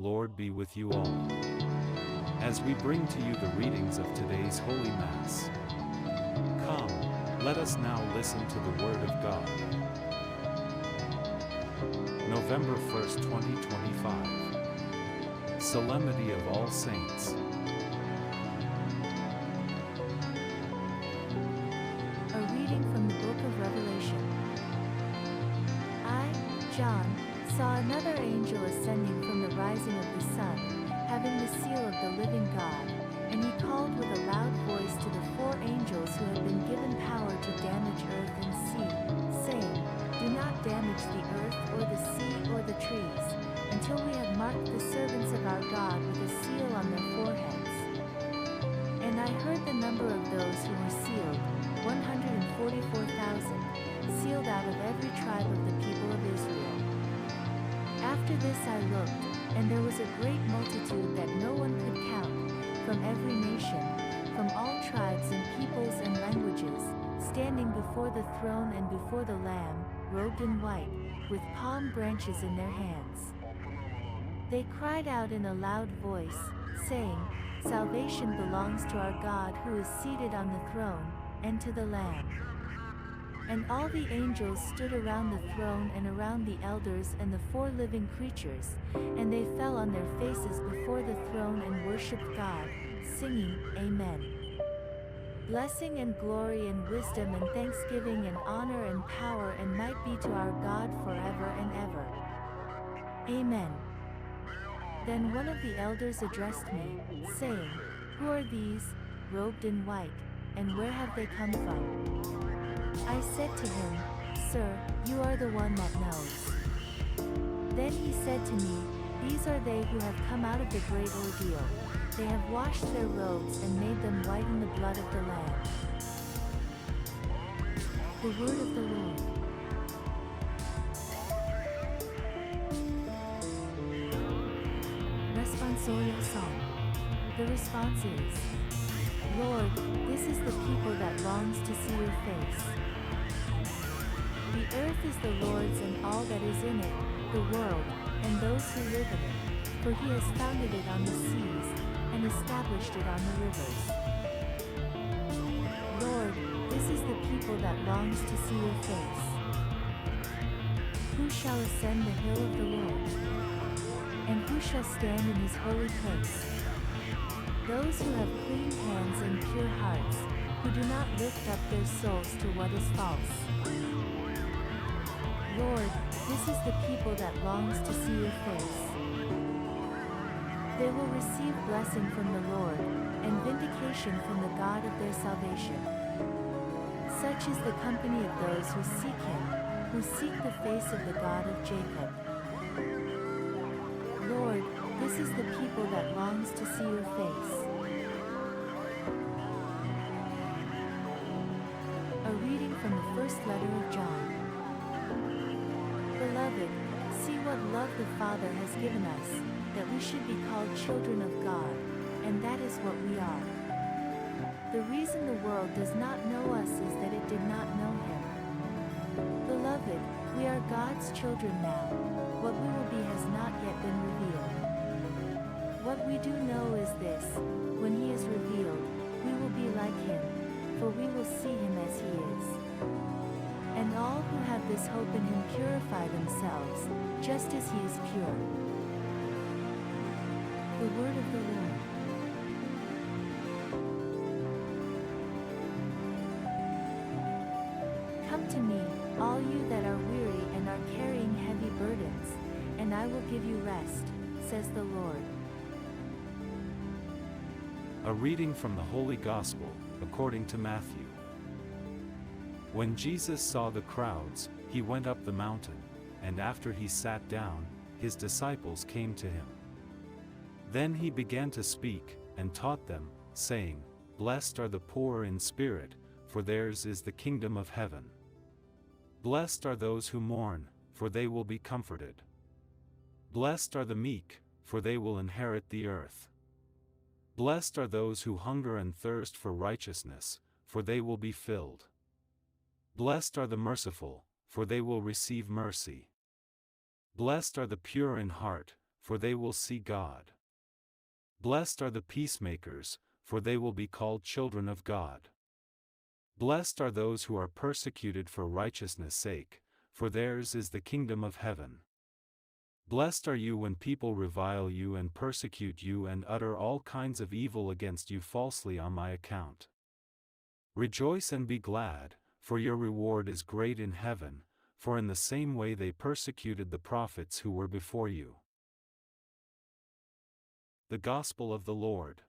Lord be with you all. As we bring to you the readings of today's Holy Mass, come, let us now listen to the Word of God. November 1st, 2025. Solemnity of All Saints. A reading from the Book of Revelation. I, John, saw another angel ascending from the rising of the sun, having the seal of the living God, and he called with a loud voice to the four angels who had been given power to damage earth and sea, saying, Do not damage the earth or the sea or the trees, until we have marked the servants of our God with a seal on their foreheads. And I heard the number of those who were sealed, 144,000, sealed out of every tribe of the people of Israel. After this I looked, and there was a great multitude that no one could count, from every nation, from all tribes and peoples and languages, standing before the throne and before the Lamb, robed in white, with palm branches in their hands. They cried out in a loud voice, saying, Salvation belongs to our God who is seated on the throne, and to the Lamb. And all the angels stood around the throne and around the elders and the four living creatures, and they fell on their faces before the throne and worshipped God, singing, Amen. Blessing and glory and wisdom and thanksgiving and honor and power and might be to our God forever and ever. Amen. Then one of the elders addressed me, saying, Who are these, robed in white, and where have they come from? I said to him, Sir, you are the one that knows. Then he said to me, These are they who have come out of the great ordeal. They have washed their robes and made them white in the blood of the Lamb. The Word of the Lord. Responsorial Psalm. The response is, Lord, this is the people that longs to see your face. The earth is the Lord's and all that is in it, the world, and those who live in it, for he has founded it on the seas, and established it on the rivers. Lord, this is the people that longs to see your face. Who shall ascend the hill of the Lord? And who shall stand in his holy place? Those who have clean hands and pure hearts, who do not lift up their souls to what is false. Lord, this is the people that longs to see your face. They will receive blessing from the Lord, and vindication from the God of their salvation. Such is the company of those who seek him, who seek the face of the God of Jacob. Lord, this is the people that longs to see your face. A reading from the first letter of John. Beloved, see what love the Father has given us, that we should be called children of God, and that is what we are. The reason the world does not know us is that it did not know him. Beloved, we are God's children now. What we will be has not yet been revealed. What we do know is this: when he is revealed, we will be like him, for we will see him as he is. And all who have this hope in him purify themselves, just as he is pure. The Word of the Lord. Come to me, all you that are weary and are carrying heavy burdens, and I will give you rest, says the Lord. A reading from the Holy Gospel, according to Matthew. When Jesus saw the crowds, he went up the mountain, and after he sat down, his disciples came to him. Then he began to speak, and taught them, saying, Blessed are the poor in spirit, for theirs is the kingdom of heaven. Blessed are those who mourn, for they will be comforted. Blessed are the meek, for they will inherit the earth. Blessed are those who hunger and thirst for righteousness, for they will be filled. Blessed are the merciful, for they will receive mercy. Blessed are the pure in heart, for they will see God. Blessed are the peacemakers, for they will be called children of God. Blessed are those who are persecuted for righteousness' sake, for theirs is the kingdom of heaven. Blessed are you when people revile you and persecute you and utter all kinds of evil against you falsely on my account. Rejoice and be glad, for your reward is great in heaven, for in the same way they persecuted the prophets who were before you. The Gospel of the Lord.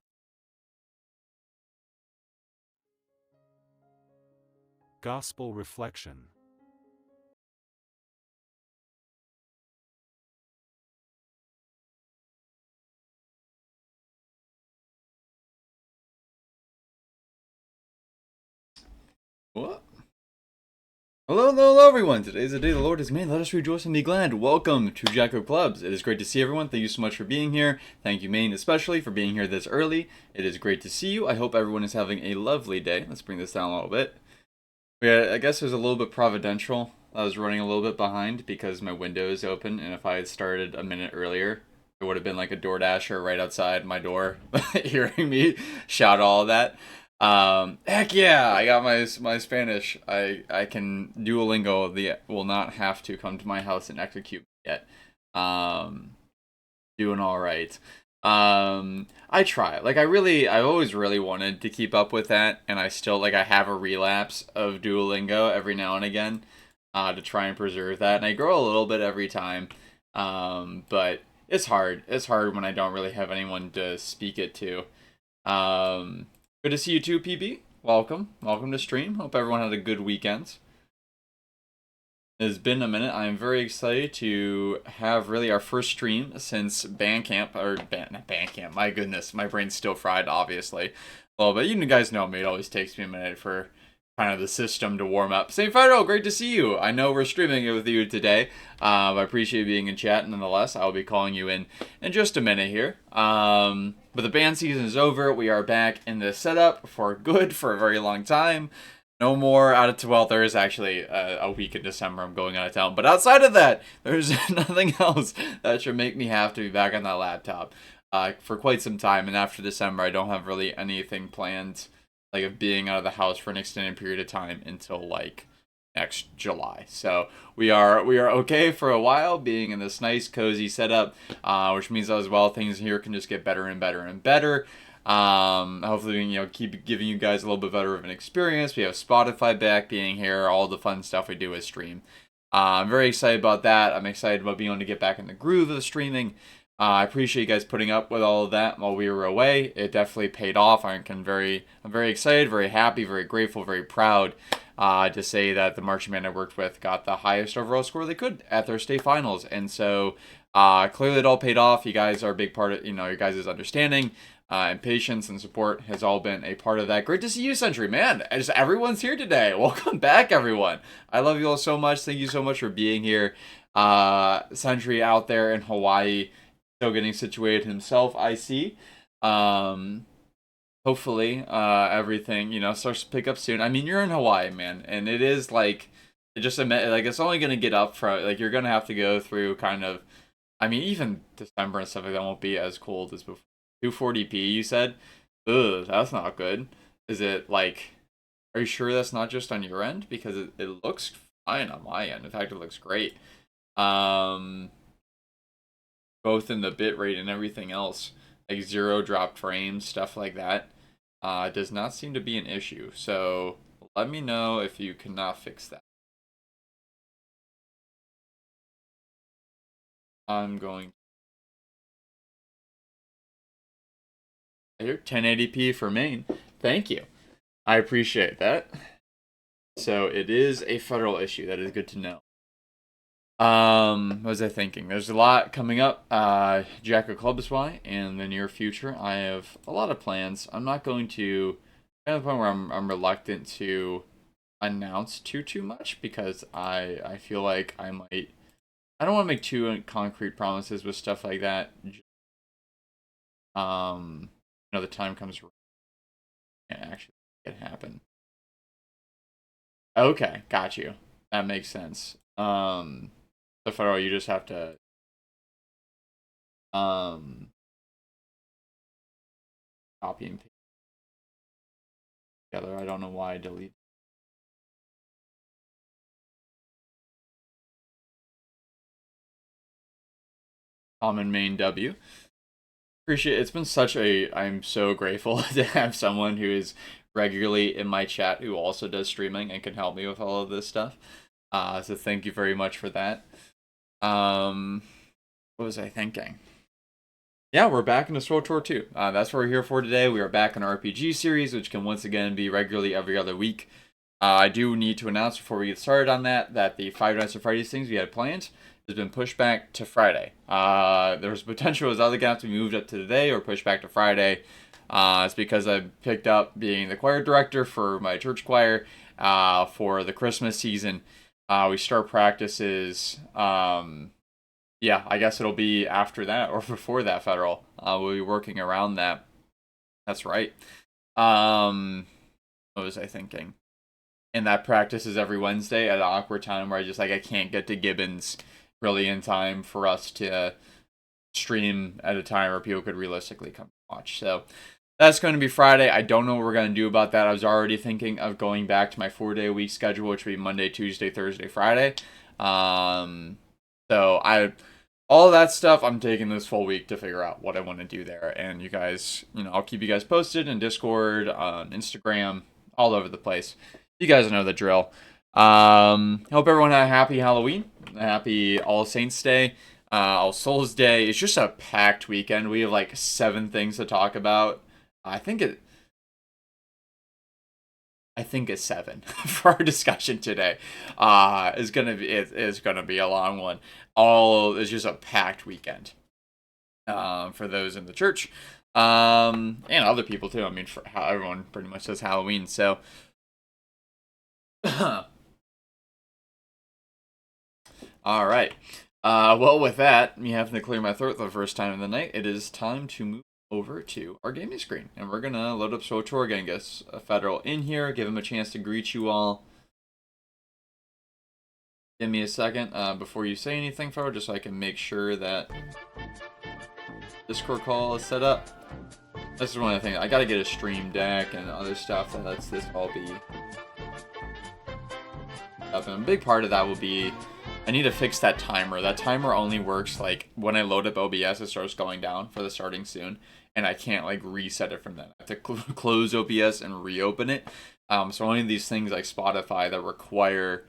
Gospel Reflection. What? Hello, everyone. Today is the day the Lord has made. Let us rejoice and be glad. Welcome to Jacko Clubs. It is great to see everyone. Thank you so much for being here. Thank you, Maine, especially for being here this early. It is great to see you. I hope everyone is having a lovely day. Let's bring this down a little bit. Yeah, I guess it was a little bit providential. I was running a little bit behind because my window is open, and if I had started a minute earlier, it would have been like a DoorDasher right outside my door, hearing me shout all of that. Heck yeah, I got my Spanish. I can Duolingo. Will not have to come to my house and execute yet. Doing all right. I try. I always really wanted to keep up with that, and I still I have a relapse of Duolingo every now and again, to try and preserve that, and I grow a little bit every time. But it's hard. It's hard when I don't really have anyone to speak it to. Good to see you too, PB. Welcome to stream. Hope everyone had a good weekend. It has been a minute. I am very excited to have really our first stream since Bandcamp, not Bandcamp. My goodness, my brain's still fried, obviously. Well, but you guys know me. It always takes me a minute for kind of the system to warm up. St. Fido, great to see you. I know we're streaming it with you today. I appreciate being in chat nonetheless. I'll be calling you in just a minute here. But the band season is over. We are back in the setup for good for a very long time. No more out of 12. There is actually a week in December I'm going out of town. But outside of that, there's nothing else that should make me have to be back on that laptop for quite some time. And after December, I don't have really anything planned of being out of the house for an extended period of time until next July. So we are okay for a while being in this nice cozy setup, which means as well things here can just get better and better and better. Hopefully keep giving you guys a little bit better of an experience. We have Spotify back being here, all the fun stuff we do is stream. I'm very excited about that. I'm excited about being able to get back in the groove of the streaming. I appreciate you guys putting up with all of that while we were away. It definitely paid off. I'm very excited, very happy, very grateful, very proud to say that the marching band I worked with got the highest overall score they could at their state finals. And so clearly it all paid off. You guys are a big part of your guys' understanding and patience and support has all been a part of that. Great to see you, Century. Man, everyone's here today. Welcome back, everyone. I love you all so much. Thank you so much for being here. Century out there in Hawaii, still getting situated himself, I see. Hopefully, everything, starts to pick up soon. I mean, you're in Hawaii, man, and it is it's only going to get up from, you're going to have to go through kind of, even December and stuff like that won't be as cold as before. 240p, you said? Ugh, that's not good. Is it, are you sure that's not just on your end? Because it looks fine on my end. In fact, it looks great. Both in the bitrate and everything else, zero drop frames, stuff like that, does not seem to be an issue. So let me know if you cannot fix that. I'm going here 1080p for Maine. Thank you. I appreciate that. So it is a federal issue. That is good to know. What was I thinking? There's a lot coming up, Jacko Clubs-wise, in the near future. I have a lot of plans. I'm not going to, at the point where I'm reluctant to announce too much because I feel like I don't want to make too concrete promises with stuff like that. The time comes around and actually make it happen. Okay, got you. That makes sense. So federal, you just have to Um, copy and paste together. I don't know why I deleted. Common main W. Appreciate it. It's been such a. I'm so grateful to have someone who is regularly in my chat who also does streaming and can help me with all of this stuff. So thank you very much for that. What was I thinking? Yeah, we're back in the SWTOR 2. That's what we're here for today. We are back in our RPG series, which can once again be regularly every other week. I do need to announce before we get started on that the Five Nights at Freddy's things we had planned has been pushed back to Friday. There's potential as other gaps to be moved up to today or pushed back to Friday. It's because I picked up being the choir director for my church choir for the Christmas season. We start practices. Yeah, I guess it'll be after that or before that federal. We'll be working around that. That's right. What was I thinking? And that practice is every Wednesday at an awkward time where I can't get to Gibbons really in time for us to stream at a time where people could realistically come watch. So that's going to be Friday. I don't know what we're going to do about that. I was already thinking of going back to my 4-day week schedule, which would be Monday, Tuesday, Thursday, Friday. All that stuff, I'm taking this full week to figure out what I want to do there. And you guys, I'll keep you guys posted in Discord, on Instagram, all over the place. You guys know the drill. Hope everyone had a happy Halloween, a happy All Saints Day, All Souls Day. It's just a packed weekend. We have like 7 things to talk about. I think it's 7 for our discussion today. It's gonna be a long one. It's just a packed weekend. For those in the church, and other people too. I mean, for how everyone pretty much does Halloween. So, all right. Well, with that, me having to clear my throat the first time of the night, it is time to move over to our gaming screen, and we're gonna load up SWTOR again, get a federal in here, give him a chance to greet you all. Give me a second before you say anything, federal, just so I can make sure that Discord call is set up. This is one of the things. I gotta get a stream deck and other stuff that lets this all be up, and a big part of that will be I need to fix that timer. That timer only works like when I load up OBS, it starts going down for the starting soon, and I can't like reset it from then. I have to close OBS and reopen it. So only these things like Spotify that require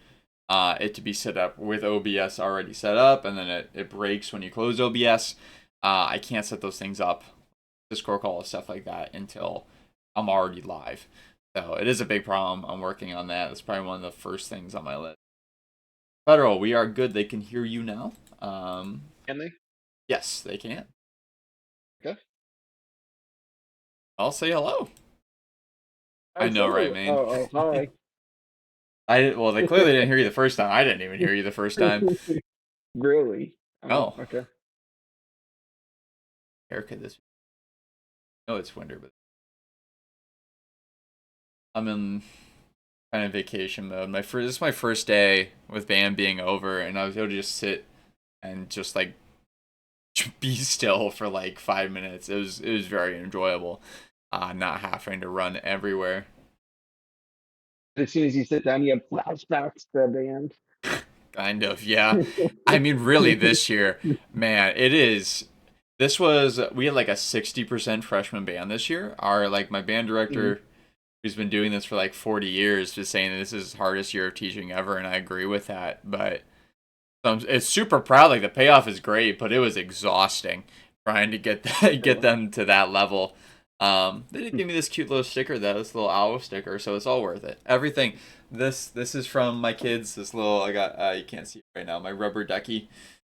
it to be set up with OBS already set up, and then it breaks when you close OBS. I can't set those things up, Discord call and stuff like that, until I'm already live. So it is a big problem. I'm working on that. It's probably one of the first things on my list. Federal, we are good. They can hear you now. Can they? Yes, they can. Okay. I'll say hello. I know, right, man? Oh, hi. Well, they clearly didn't hear you the first time. I didn't even hear you the first time. Really? Oh. Okay. Haircut this week. No, it's winter, but I'm in kind of vacation mode. This is my first day with band being over, and I was able to just sit and just like be still for like 5 minutes. It was very enjoyable, not having to run everywhere. As soon as you sit down, you have flashbacks to the band. Kind of, yeah. I mean, really, this year, man, it is. We had like a 60% freshman band this year. My band director, who's been doing this for like 40 years, was saying that this is the hardest year of teaching ever, and I agree with that. But it's super proud. Like the payoff is great, but it was exhausting trying to get them to that level. They did give me this cute little sticker though, this little owl sticker, so it's all worth it. Everything. This is from my kids. This little I got. You can't see it right now. My rubber ducky.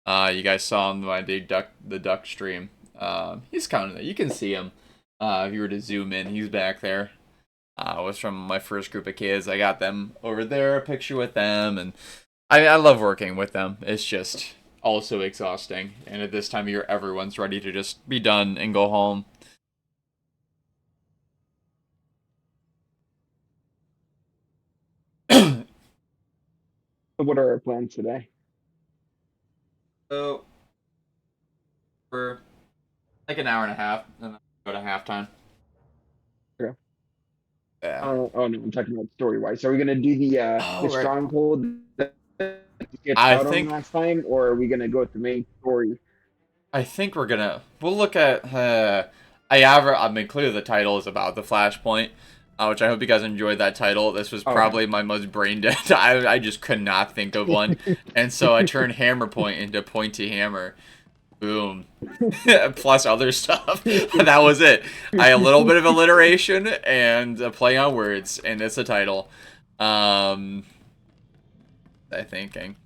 You guys saw him when I did the duck stream. He's kind of there. You can see him. If you were to zoom in, he's back there. It was from my first group of kids. I got them over there, a picture with them, and I love working with them. It's just also exhausting. And at this time of year, everyone's ready to just be done and go home. What are our plans today? So, for Like an hour and a half, and then go to halftime. Okay. Yeah. Oh no, I'm talking about story wise. Are we gonna do the Oh, right. stronghold that we skipped I out on think last time, or are we gonna go with the main story? I think we'll look at I mean clearly the title is about the Flashpoint, which I hope you guys enjoyed that title. This was Okay. probably my most brain dead. I just could not think of one, and so I turned Hammer Point into Pointy Hammer. Boom. Plus other stuff. That was it. I had a little bit of alliteration and a play on words, and it's a title. I thinking.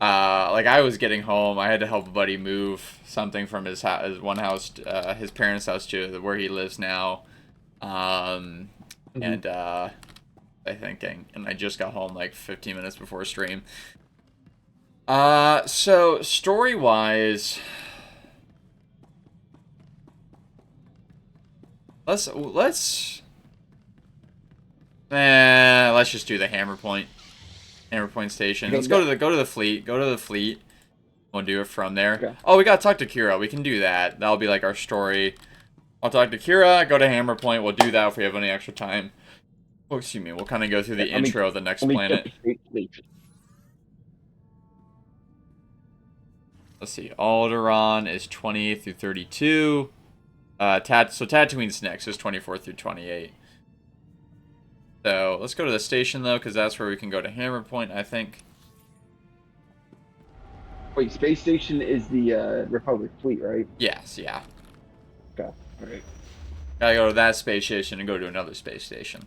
Like I was getting home, I had to help a buddy move something from his house, his parents' house to where he lives now. Um, Mhm. and I thinking, and I just got home like 15 minutes before stream. So story wise, let's let's just do the Hammer Point Station. Okay. Let's go to the fleet. Go to the fleet. We'll do it from there. Okay. Oh, we gotta talk to Kira. We can do that. That'll be like our story. I'll talk to Kira, go to Hammer Point. We'll do that if we have any extra time. Oh, excuse me. We'll kind of go through the Let me intro of the next let me check planet. the state station. Let's see. Alderaan is 28 through 32. So Tatooine's next is 24 through 28. So let's go to the station though, because that's where we can go to Hammer Point, I think. Wait, space station is the Republic fleet, right? Yes, yeah. Okay. All right. Gotta go to that space station and go to another space station.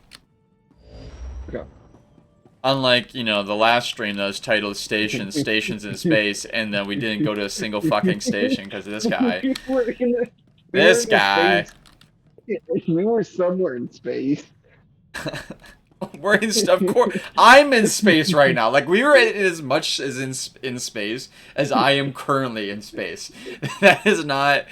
Okay. Unlike, the last stream that was titled Stations in Space, and then we didn't go to a single fucking station because of this guy. We were in a- we were This in a guy. space- We were somewhere in space. We're in stuff. I'm in space right now. Like we were in as much as in space as I am currently in space. That is not.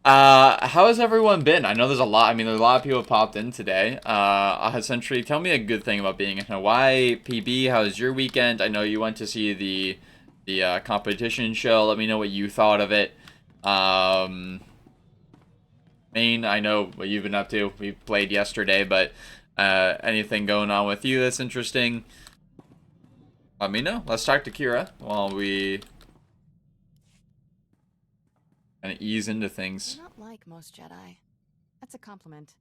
How has everyone been? I know there's a lot. I mean, there's a lot of people popped in today. Essentially, tell me a good thing about being in Hawaii. PB, how was your weekend? I know you went to see the competition show. Let me know what you thought of it. Maine, I know what you've been up to. We played yesterday, but anything going on with you that's interesting? Let me know. Let's talk to Kira while we kind of ease into things. You're not like most Jedi. That's a compliment.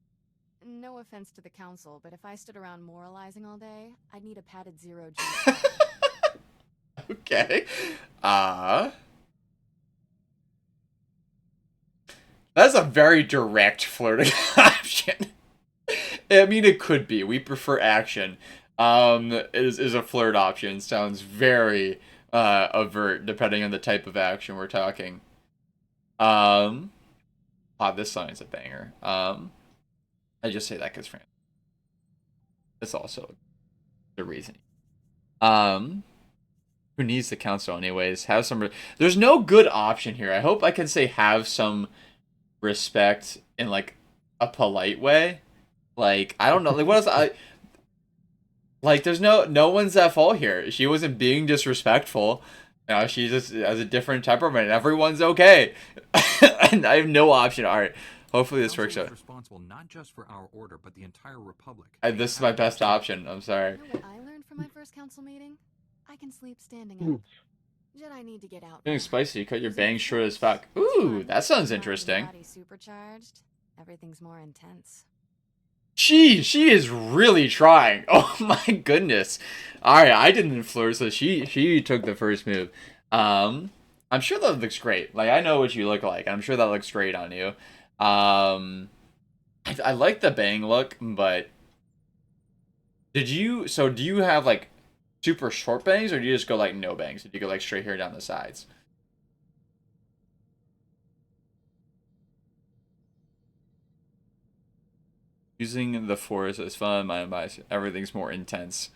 No offense to the council, but if I stood around moralizing all day, I'd need a padded 0G. Okay. That's a very direct flirting option. I mean, it could be. We prefer action. Is a flirt option. Sounds very overt, depending on the type of action we're talking. This song is a banger. I just say that because France. It's also the reason. Who needs the council anyways? Have some. There's no good option here. I hope I can say have some respect in like a polite way. Like I don't know. Like what else? Like there's no one's at fault here. She wasn't being disrespectful. She just has a different temperament. Everyone's okay. And I have no option. All right. Hopefully this works out. Responsible not just for our order, but the entire republic. This is my best option. I'm sorry. You know what I learned from my first council meeting? I can sleep standing up. Jedi need to get out. Getting spicy. You cut your bangs short as fuck. Ooh, that sounds interesting. Body supercharged. Everything's more intense. She is really trying. Oh my goodness. All right, I didn't flirt, so she took the first move. I'm sure that looks great. Like I know what you look like. I'm sure that looks great on you. I like the bang look, but do you have like super short bangs, or do you just go like no bangs? Did you go like straight hair down the sides? Using the force is fun. My advice: everything's more intense.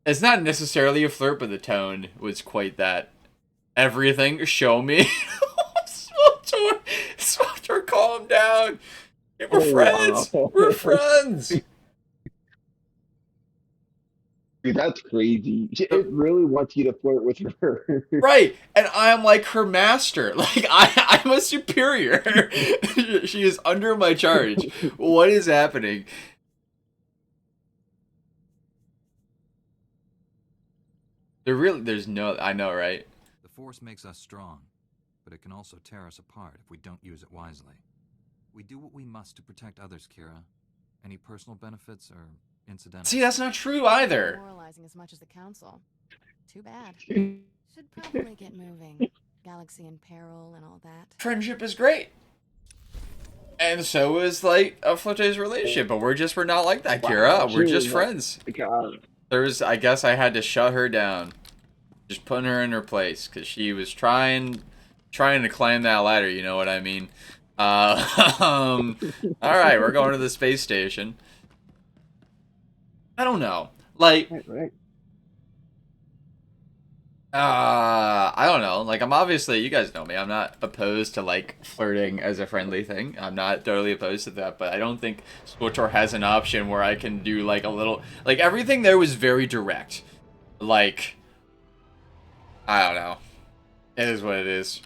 It's not necessarily a flirt, but the tone was quite that. Everything, show me. SWTOR, calm down. We're friends. Wow. We're friends. Dude, that's crazy. It really wants you to flirt with her. Right, and I am like her master. Like I'm a superior. She is under my charge. What is happening? There's no, I know, right? The Force makes us strong, but it can also tear us apart if we don't use it wisely. We do what we must to protect others, Kira. Any personal benefits are incidental. See, that's not true either. Demoralizing as much as the council. Too bad. Should probably get moving. Galaxy in peril and all that. Friendship is great. And so is, like, a flirtatious relationship, but we're not like that, Kira. We're just friends. God. I guess I had to shut her down. Just putting her in her place, because she was trying to climb that ladder, you know what I mean? Alright, we're going to the space station. I don't know. Like, Right. I don't know. Like, I'm obviously, you guys know me, I'm not opposed to, like, flirting as a friendly thing. I'm not totally opposed to that, but I don't think SWTOR has an option where I can do, like, a little... Like, everything there was very direct. Like, I don't know. It is what it is.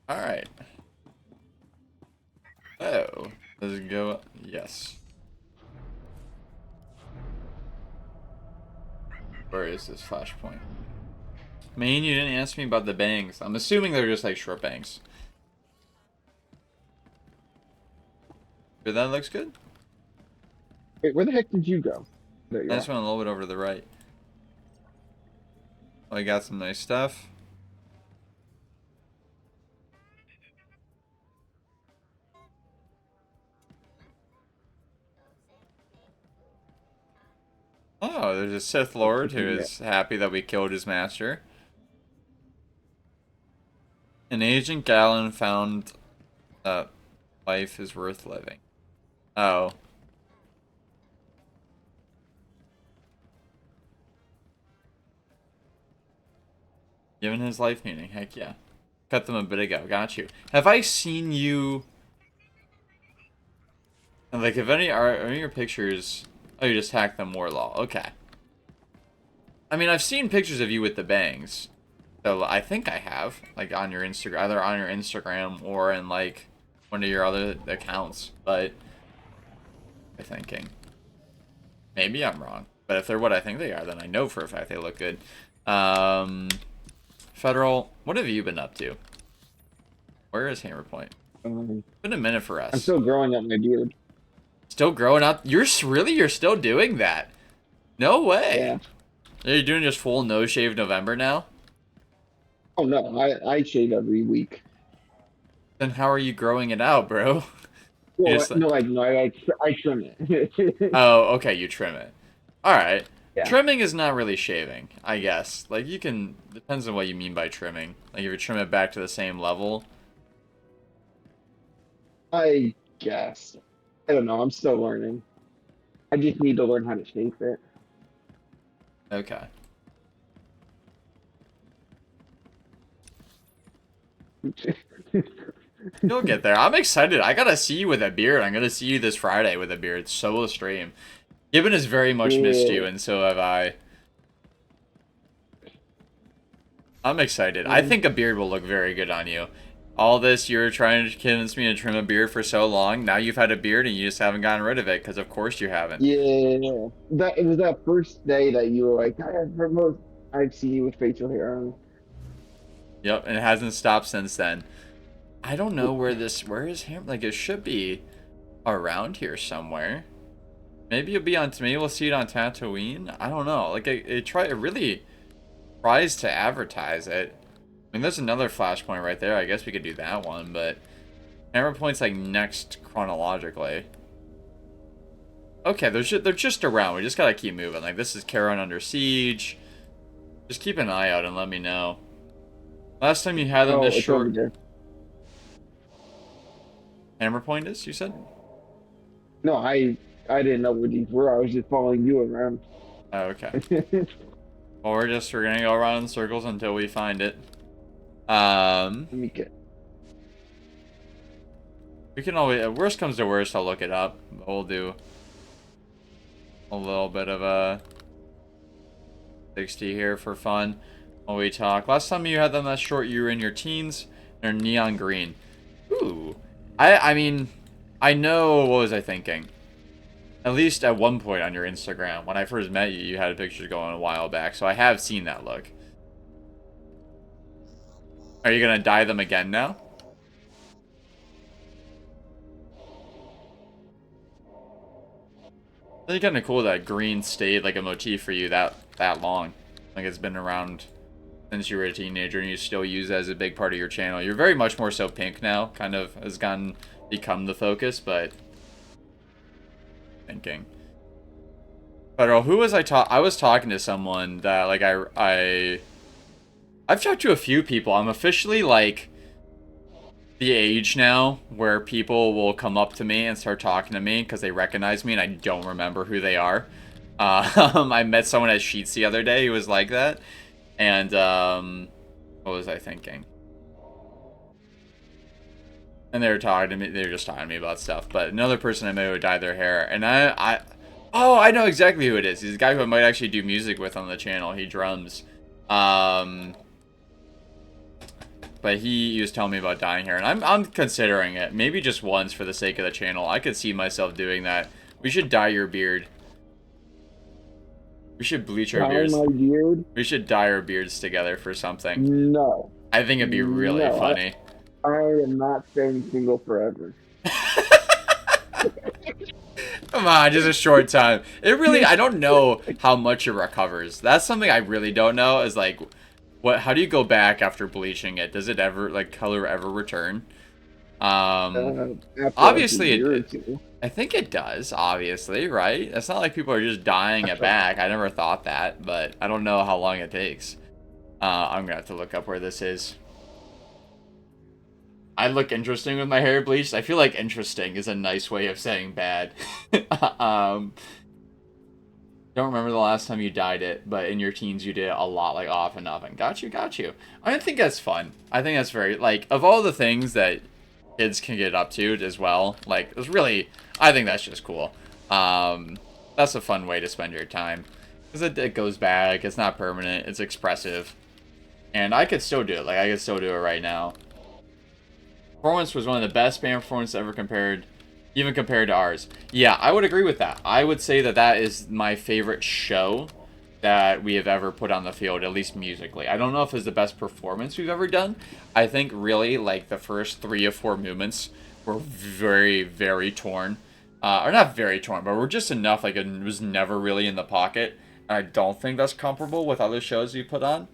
Alright. Oh, does it go up? Yes. Where is this flashpoint? Main, you didn't ask me about the bangs. I'm assuming they're just like short bangs. But that looks good. Wait, where the heck did you go? There you I are. just went a little bit over to the right. Oh, I got some nice stuff. Oh, there's a Sith Lord who is happy that we killed his master. An Agent Gallon found that life is worth living. Oh. Given his life meaning, heck yeah. Cut them a bit ago, got you. Have I seen you... Like, if are any of your pictures... Oh, you just hacked them Warlaw. Okay. I mean, I've seen pictures of you with the bangs. So, I think I have. Like, on your Instagram... Either on your Instagram or in, like, one of your other accounts. But... I'm thinking. Maybe I'm wrong. But if they're what I think they are, then I know for a fact they look good. Federal, what have you been up to? Where is Hammer Point? It's been a minute for us. I'm still growing up my beard. Still growing up? You're still doing that? No way. Yeah. Are you doing just full no shave November now? Oh no, I shave every week. Then how are you growing it out, bro? Well, Just no, I trim it. Oh, okay, you trim it. Alright. Yeah. Trimming is not really shaving, I guess. Like, you can... Depends on what you mean by trimming. Like, if you trim it back to the same level. I guess. I don't know. I'm still learning. I just need to learn how to shape it. Okay. You'll get there. I'm excited. I gotta see you with a beard. I'm gonna see you this Friday with a beard. Solo stream. Gibbon has very much missed you, and so have I. I'm excited. I think a beard will look very good on you. All this, you're trying to convince me to trim a beard for so long. Now you've had a beard and you just haven't gotten rid of it, because of course you haven't. Yeah. It was that first day that you were like, I've seen you with facial hair on. Yep, and it hasn't stopped since then. I don't know where is him? Like, it should be around here somewhere. Maybe maybe we'll see it on Tatooine. I don't know. Like, it really tries to advertise it. I mean, there's another flashpoint right there. I guess we could do that one, but Hammer Point's like next chronologically. Okay, they're just around. We just gotta keep moving. Like, this is Charon Under Siege. Just keep an eye out and let me know. Last time you had them this short. Over there. Hammer Point is, you said? No, I didn't know what these were. I was just following you around. Oh, okay. Well, we're gonna go around in circles until we find it. Let me get. We can always, worst comes to worst, I'll look it up. We'll do a little bit of a 60 here for fun while we talk. Last time you had them that short, you were in your teens. They're neon green. Ooh. I mean, I know, what was I thinking? At least at one point on your Instagram, when I first met you, you had pictures going a while back, so I have seen that look. Are you gonna dye them again now? It's kind of cool that green stayed like a motif for you that long. Like it's been around since you were a teenager and you still use it as a big part of your channel. You're very much more so pink now, kind of has become the focus, but thinking. But who was I was talking to someone that like I've talked to a few people. I'm officially like the age now where people will come up to me and start talking to me because they recognize me and I don't remember who they are. I met someone at Sheets the other day who was like that. And, what was I thinking? And they were talking to me, they were just talking to me about stuff. But another person I met would dye their hair. And oh, I know exactly who it is. He's a guy who I might actually do music with on the channel. He drums. But he was telling me about dyeing hair, and I'm considering it. Maybe just once for the sake of the channel. I could see myself doing that. We should dye your beard. We should bleach our beards. My beard? We should dye our beards together for something. No. I think it'd be really funny. I am not staying single forever. Come on, just a short time. It really, I don't know how much it recovers. That's something I really don't know, is like, how do you go back after bleaching it? Does it ever, like, color ever return? Obviously, I think it does, obviously, right? It's not like people are just dyeing it back. I never thought that, but I don't know how long it takes. I'm gonna have to look up where this is. I look interesting with my hair bleached. I feel like interesting is a nice way of saying bad. Don't remember the last time you dyed it, but in your teens you did it a lot, like off and on. Got you. I think that's fun. I think that's very, like, of all the things that kids can get up to as well, like, it's really, I think that's just cool. That's a fun way to spend your time. Because it goes back, it's not permanent, it's expressive. And I could still do it, like, I could still do it right now. Performance was one of the best band performances ever even compared to ours. Yeah, I would agree with that. I would say that that is my favorite show that we have ever put on the field, at least musically. I don't know if it's the best performance we've ever done. I think really, like, the first 3 or 4 movements were very, very torn. Or not very torn, but were just enough, like, it was never really in the pocket. I don't think that's comparable with other shows we put on.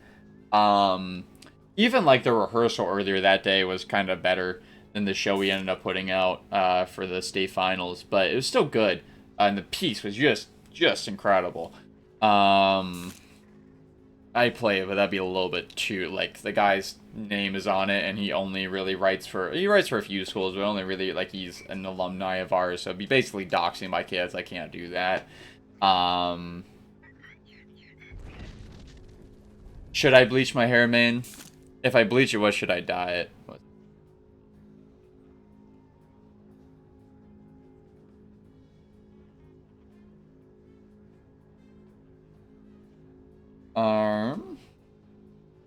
Even, like, the rehearsal earlier that day was kind of better than the show we ended up putting out for the state finals, but it was still good, and the piece was just incredible. I play it, but that'd be a little bit too, like, the guy's name is on it, and he only really writes for a few schools, but only really, like, he's an alumni of ours, so it'd be basically doxing my kids. I can't do that. Should I bleach my hair, man? If I bleach it, what should I dye it?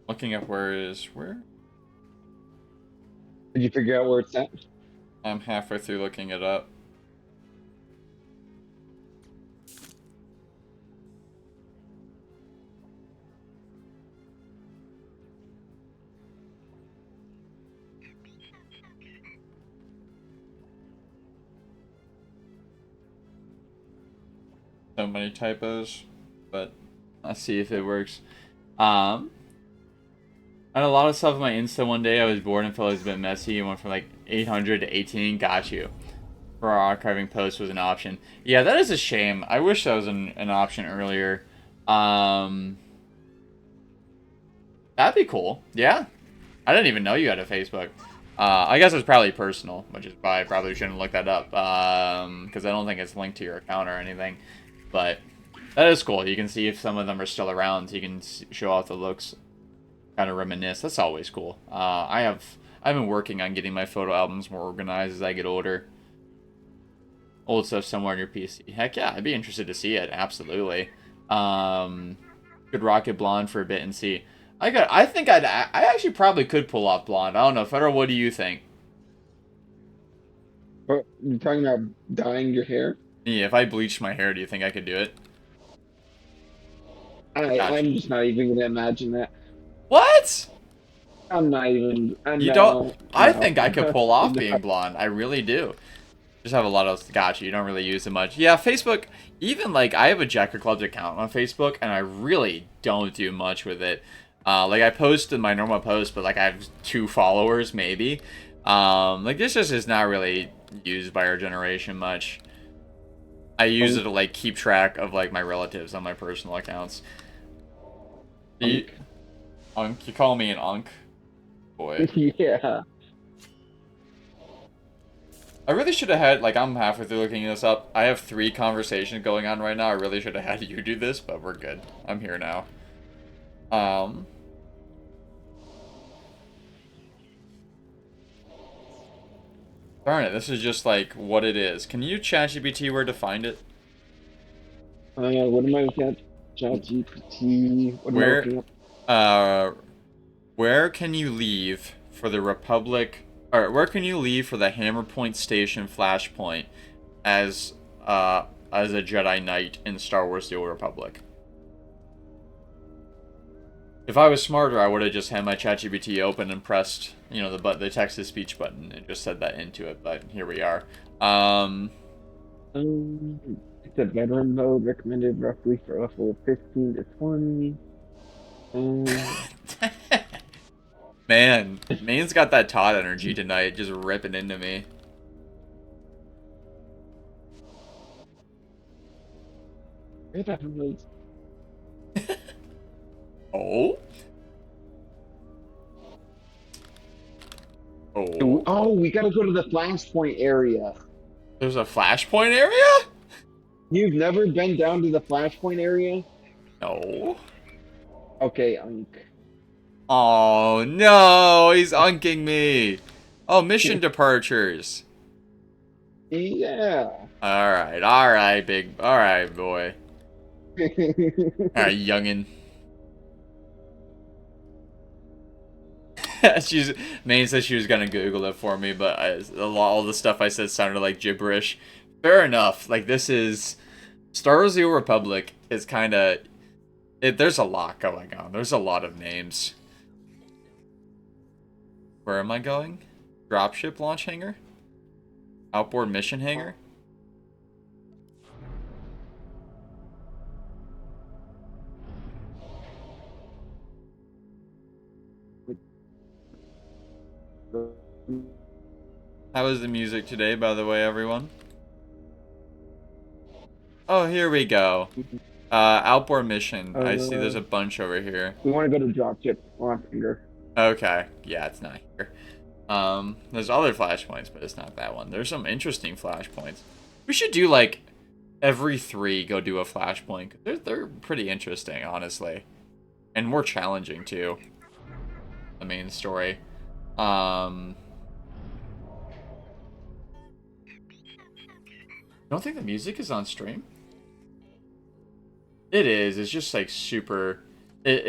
Looking up where? Did you figure out where it's at? I'm halfway through looking it up. So many typos, but let's see if it works. I had a lot of stuff on my Insta one day. I was bored and felt it was a bit messy. It went from like 800 to 18. Got you. For our archiving post was an option. Yeah, that is a shame. I wish that was an option earlier. That'd be cool. Yeah. I didn't even know you had a Facebook. I guess it's probably personal, which is why I probably shouldn't look that up, because I don't think it's linked to your account or anything. But that is cool. You can see if some of them are still around. So you can show off the looks, kind of reminisce. That's always cool. I've been working on getting my photo albums more organized as I get older. Old stuff somewhere on your PC. Heck yeah, I'd be interested to see it. Absolutely. Could rock it blonde for a bit and see. I actually probably could pull off blonde. I don't know, Federal. What do you think? Oh, you're talking about dyeing your hair? Yeah, if I bleached my hair, do you think I could do it? Gotcha. I'm just not even gonna imagine that. What? I'm not even. You don't? No, I no. think I could pull off No. being blonde. I really do. Just have a lot of gotcha. You don't really use it much. Yeah, Facebook. Even like I have a Jacker Clubs account on Facebook, and I really don't do much with it. Like I posted my normal post, but like I have 2 followers maybe. Like this just is not really used by our generation much. I use it to like keep track of like my relatives on my personal accounts. Unk? You call me an unk? Boy. Yeah. I really should have had, like, I'm halfway through looking this up. I have 3 conversations going on right now. I really should have had you do this, but we're good. I'm here now. Darn it, this is just, like, what it is. Can you ChatGPT where to find it? What am I looking at? ChatGPT. What am I looking at? Where can you leave for the Republic, or where can you leave for the Hammer Point Station flashpoint as a Jedi Knight in Star Wars: The Old Republic? If I was smarter, I would have just had my ChatGPT open and pressed, you know, the text-to-speech button and just said that into it. But here we are. It's a veteran mode recommended roughly for level 15 to 20. Man, Maine's got that Todd energy tonight, just ripping into me. Oh? Oh. Oh, we gotta go to the flashpoint area. There's a flashpoint area? You've never been down to the flashpoint area? No. Okay, Oh no, he's unking me. Oh, mission departures. Yeah. Alright, boy. Alright, youngin. Maine said she was gonna Google it for me, but all the stuff I said sounded like gibberish. Fair enough. Like, this is Star Wars: The Old Republic is kind of there's a lot going on. There's a lot of names. Where am I going? Dropship launch hangar? Outboard mission hangar? How was the music today, by the way, everyone? Oh, here we go. Outboard mission. I see there's a bunch over here. We want to go to dropship launch hangar. Okay. Yeah, it's not here. There's other flashpoints, but it's not that one. There's some interesting flashpoints. We should do, like, every 3 go do a flashpoint. They're pretty interesting, honestly. And more challenging, too. The main story. Don't think the music is on stream? It is. It's just, like, super... It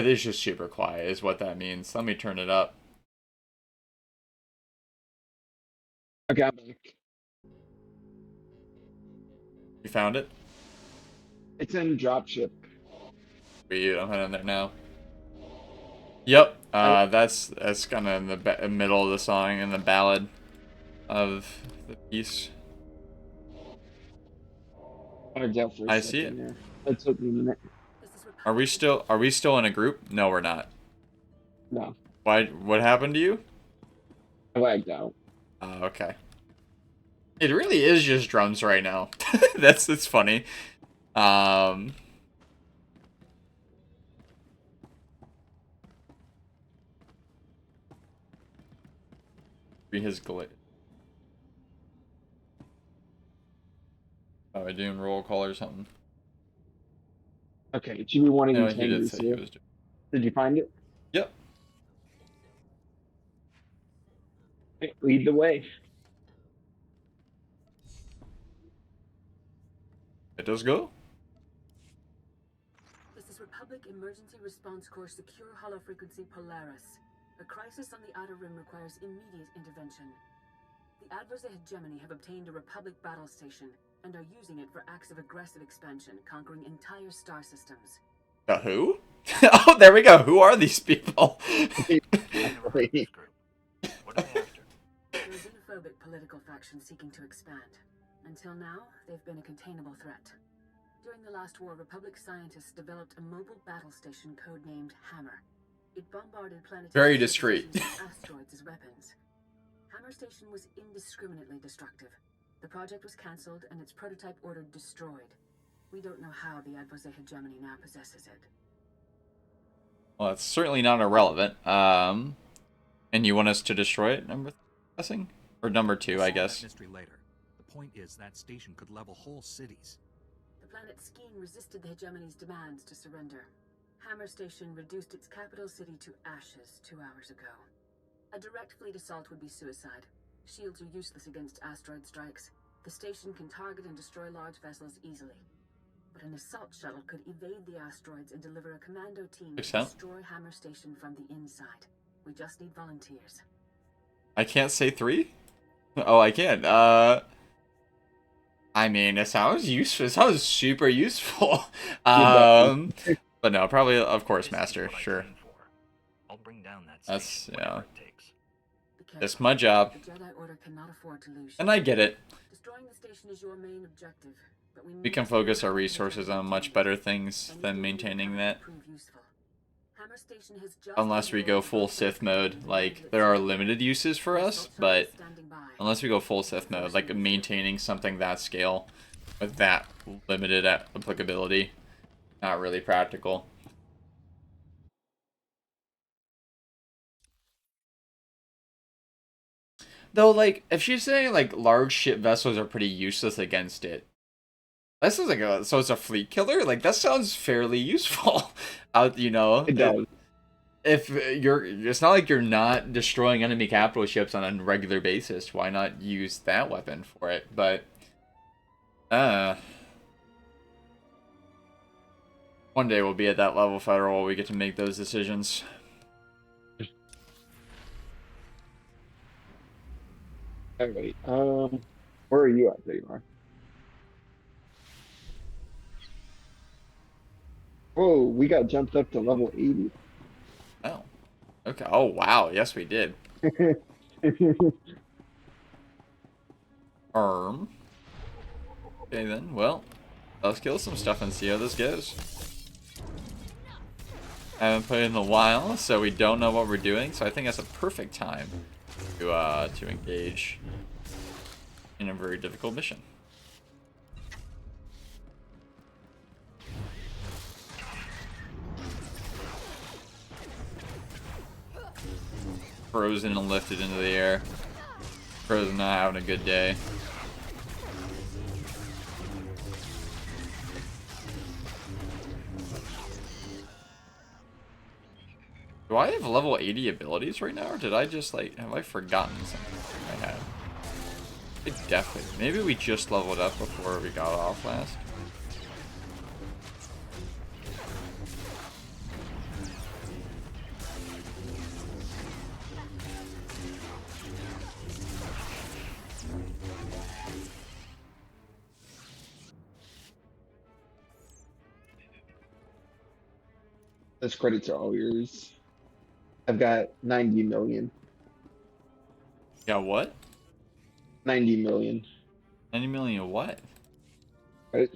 is just super quiet, is what that means. Let me turn it up. Okay, I'm back. You found it? It's in dropship. Sweet, I'm heading there now. Yep, that's kind of in the middle of the song, in the ballad of the piece. I see it. There. Let's look in a minute. Are we still in a group? No, we're not. No, Why? What happened to you? I lagged out. Okay. It really is just drums right now. That's funny. Be his glitch. Oh, I didn't roll call or something. Okay, it should be one of No, these he did hangers say he here. was doing. Did you find it? Yep. Okay, lead the way. It does go. This is Republic Emergency Response Corps Secure Hollow Frequency Polaris. A crisis on the Outer Rim requires immediate intervention. The Adversary Hegemony have obtained a Republic battle station and are using it for acts of aggressive expansion, conquering entire star systems. Who? Oh, there we go. Who are these people? They're a xenophobic political faction seeking to expand. Until now, they've been a containable threat. During the last war, Republic scientists developed a mobile battle station codenamed Hammer. It bombarded planetary Very discreet. asteroids as weapons. Hammer Station was indiscriminately destructive. The project was cancelled and its prototype ordered destroyed. We don't know how the Adversary Hegemony now possesses it. Well, it's certainly not irrelevant. And you want us to destroy it, number guessing? Or number 2, I guess. Mystery later. The point is that station could level whole cities. The planet Skeen resisted the Hegemony's demands to surrender. Hammer Station reduced its capital city to ashes 2 hours ago. A direct fleet assault would be suicide. Shields are useless against asteroid strikes. The station can target and destroy large vessels easily. But an assault shuttle could evade the asteroids and deliver a commando team to destroy Hammer Station from the inside. We just need volunteers. I can't say 3? Oh, I can. I mean, it sounds useful. It sounds super useful. But no, probably, of course, Master. Sure. I'll bring down that That's, yeah. Be careful. That's my job. The Jedi Order cannot afford to lose. And I get it. Destroying the station is your main objective, but We can focus our resources on much better things than maintaining that. Unless we go full Sith mode, like, there are limited uses for us, but unless we go full Sith mode, like maintaining something that scale with that limited applicability, not really practical. Though, like, if she's saying, like, large ship vessels are pretty useless against it, that sounds like so it's a fleet killer? Like, that sounds fairly useful. You know? It does. If it's not like you're not destroying enemy capital ships on a regular basis. Why not use that weapon for it? But, one day we'll be at that level, Federal, where we get to make those decisions. Alright, where are you at? There you are. Whoa, we got jumped up to level 80. Oh. Okay. Oh, wow. Yes, we did. Okay, then. Well, let's kill some stuff and see how this goes. I haven't played in a while, so we don't know what we're doing, so I think that's a perfect time to engage in a very difficult mission. Frozen and lifted into the air. Frozen not having a good day. Do I have level 80 abilities right now, or did I just, like, have I forgotten something I had? I definitely. Maybe we just leveled up before we got off last. Those credits are all yours. I've got 90 million. Yeah, what? 90 million. 90 million of what? Right?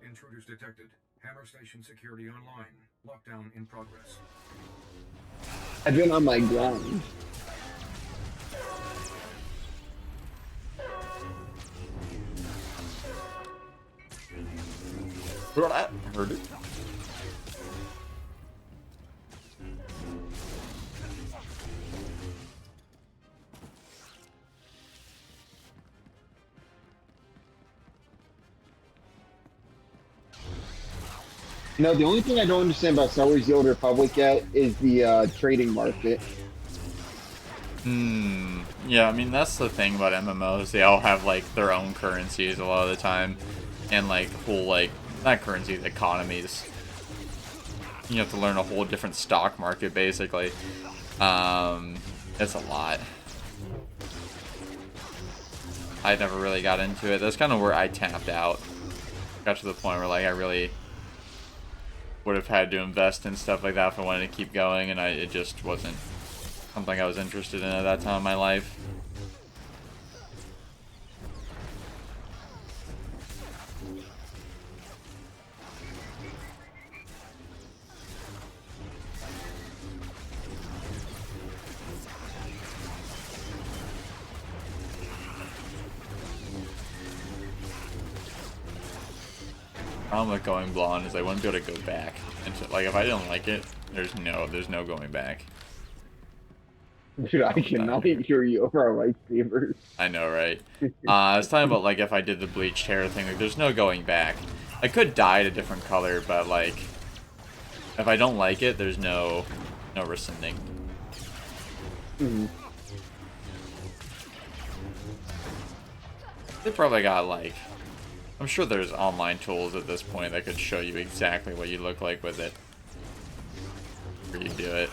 Intruders detected. Hammer Station security online. Lockdown in progress. I've been on my grind. Heard it. No, the only thing I don't understand about Star Wars: The Old Republic yet is the trading market. Yeah, I mean, that's the thing about MMOs. They all have, like, their own currencies a lot of the time. And, like, whole, like, not currencies, economies. You have to learn a whole different stock market, basically. It's a lot. I never really got into it. That's kind of where I tapped out. Got to the point where, like, I really would have had to invest in stuff like that if I wanted to keep going, and it just wasn't something I was interested in at that time in my life. Problem with going blonde is I wouldn't be able to go back. And so, like, if I didn't like it, there's no going back. Dude, I cannot hear you over our lightsabers. I know, right? I was talking about, like, if I did the bleached hair thing, like, there's no going back. I could dye it a different color, but, like, if I don't like it, there's no rescinding. They probably got, like, I'm sure there's online tools at this point that could show you exactly what you look like with it. Or you do it.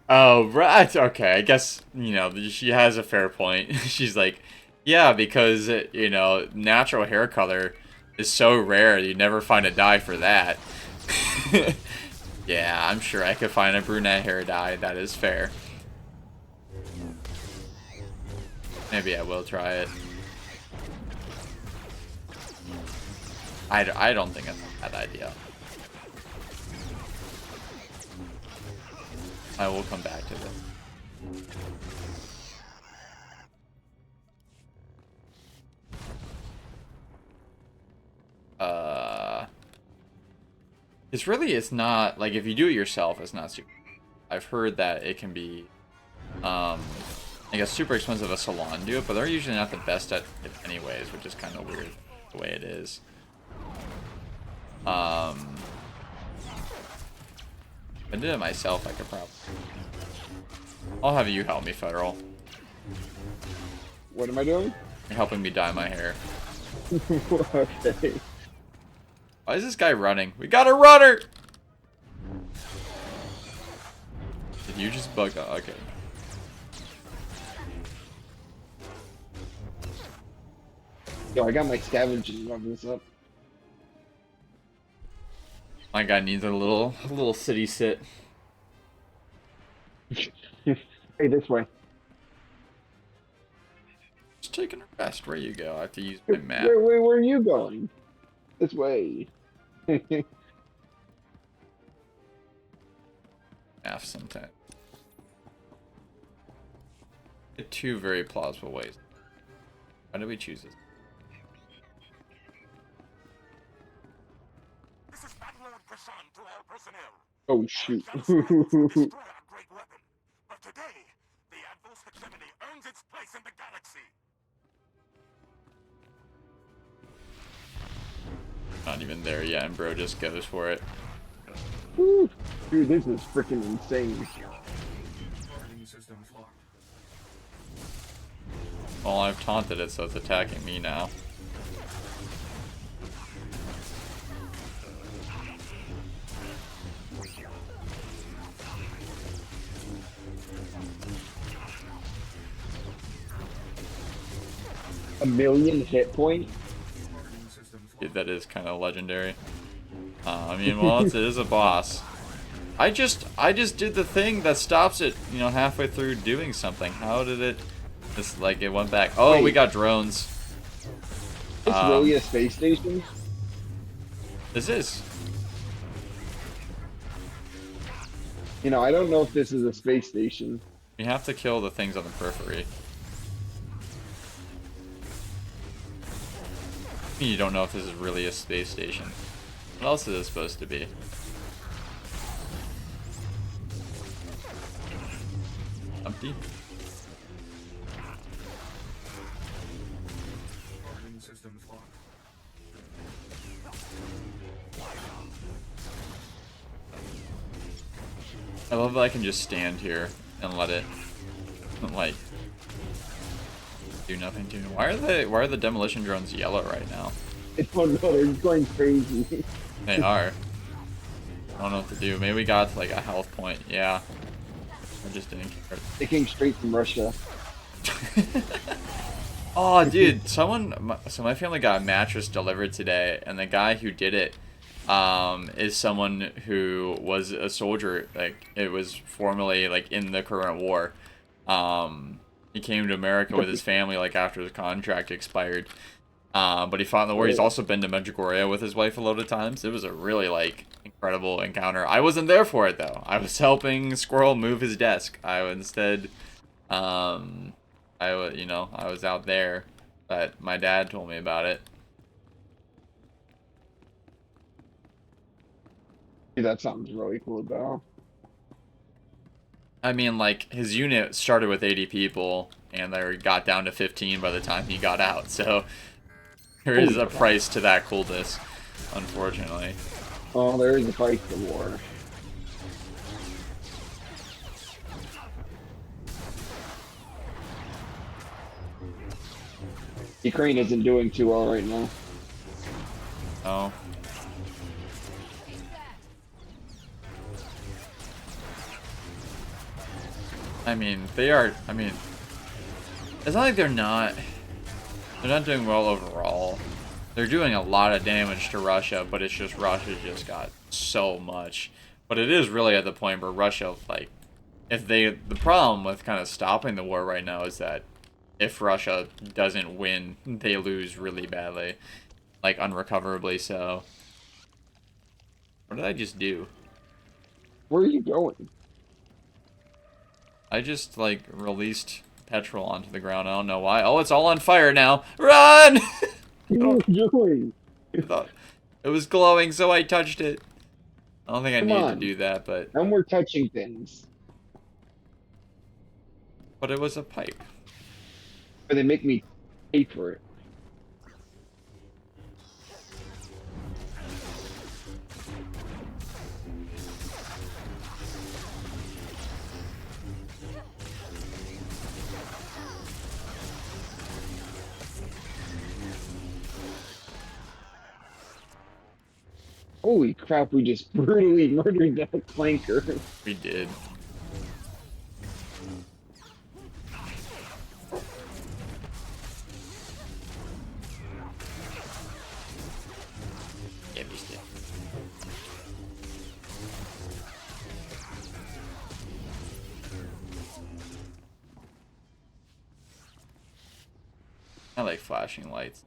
Oh, right. Okay, I guess, you know, she has a fair point. She's like, yeah, because, you know, natural hair color is so rare, you never find a dye for that. Yeah, I'm sure I could find a brunette hair dye. That is fair. Maybe I will try it. I don't think it's a bad idea. I will come back to it. It's not, like, if you do it yourself, it's not super. I've heard that it can be, I guess, super expensive a salon do it, but they're usually not the best at it anyways, which is kind of weird the way it is. If I did it myself, I could probably. I'll have you help me, Federal. What am I doing? You're helping me dye my hair. Okay. Why is this guy running? We got a runner! Did you just bug out? Okay. Yo, I got my scavenging weapons up. My guy needs a little city sit. Hey, this way. Just taking a rest. Where you go? I have to use my map. Where are you going? This way. Half sometime. Two very plausible ways. Why did we choose this? This is Battlelord Kashan to all personnel. Oh shoot. Destroy our great weapon. But today, the Advos hegemony earns its place in the galaxy. Not even there yet, and bro just goes for it. Woo. Dude, this is freaking insane. Guarding systems locked. Well, I've taunted it, so it's attacking me now. A million hit points? Guarding systems Dude, locked. that is kind of legendary. I mean, well, it is a boss. I just did the thing that stops it, you know, halfway through doing something. How did it? Just like it went back. Oh, Wait. we got drones. It's really a space station? This is. You know, I don't know if this is a space station. You have to kill the things on the periphery. You don't know if this is really a space station. What else is it supposed to be? Empty? love that I can just stand here and let it, like, do nothing to me. Why are the demolition drones yellow right now? I don't know, they're going crazy. They are. I don't know what to do. Maybe we got to like a health point. Yeah. I just didn't care. They came straight from Russia. Oh, dude, so my family got a mattress delivered today, and the guy who did it, is someone who was a soldier. Like, it was formerly like in the current war. He came to America with his family like after his contract expired. But he fought in the war. He's also been to Medjugorje with his wife a load of times. It was a really like incredible encounter. I wasn't there for it though. I was helping Squirrel move his desk. I was out there, but my dad told me about it. That sounds really cool though. I mean, like, his unit started with 80 people, and they got down to 15 by the time he got out, so there is a price to that coolness, unfortunately. Oh, there is a price to war. Ukraine isn't doing too well right now. Oh. I mean, they are, I mean, it's not like they're not doing well overall. They're doing a lot of damage to Russia, but it's just Russia just got so much. But it is really at the point where Russia, like, the problem with kind of stopping the war right now is that if Russia doesn't win, they lose really badly. Like, unrecoverably so. What did I just do? Where are you going? I just, like, released petrol onto the ground. I don't know why. Oh, it's all on fire now. Run! What are you doing? It was glowing, so I touched it. I don't think I needed to do that, but... And we're touching things. But it was a pipe. But they make me pay for it. Holy crap, we just brutally murdered that flanker. We did. Yeah, we did. I like flashing lights.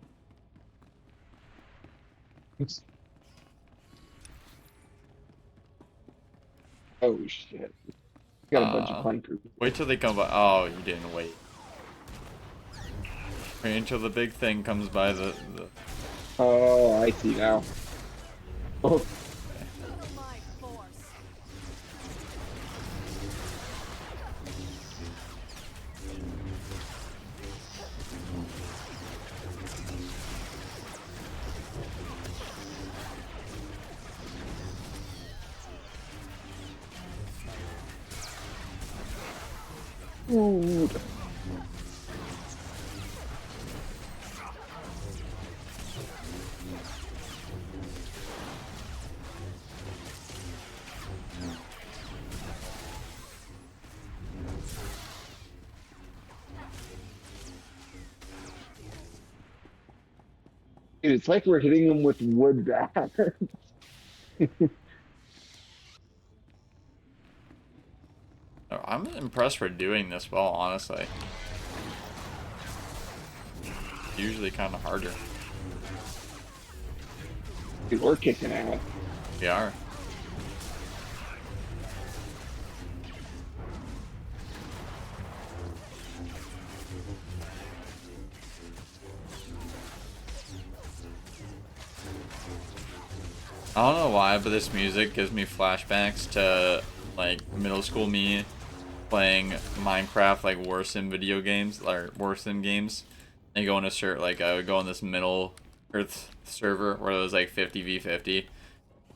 Oh shit. Got a bunch of flankers. Wait till they come by. Oh, you didn't wait. Wait until the big thing comes by the... Oh, I see now. Oh. Ooh. Dude, it's like we're hitting them with wood bats. I'm impressed we're doing this well, honestly. Usually kind of harder. Dude, we're kicking out. We are. I don't know why, but this music gives me flashbacks to, like, middle school me playing Minecraft, like, worse in video games, or worse in games. And go on I would go on this Middle Earth server where it was, like, 50v50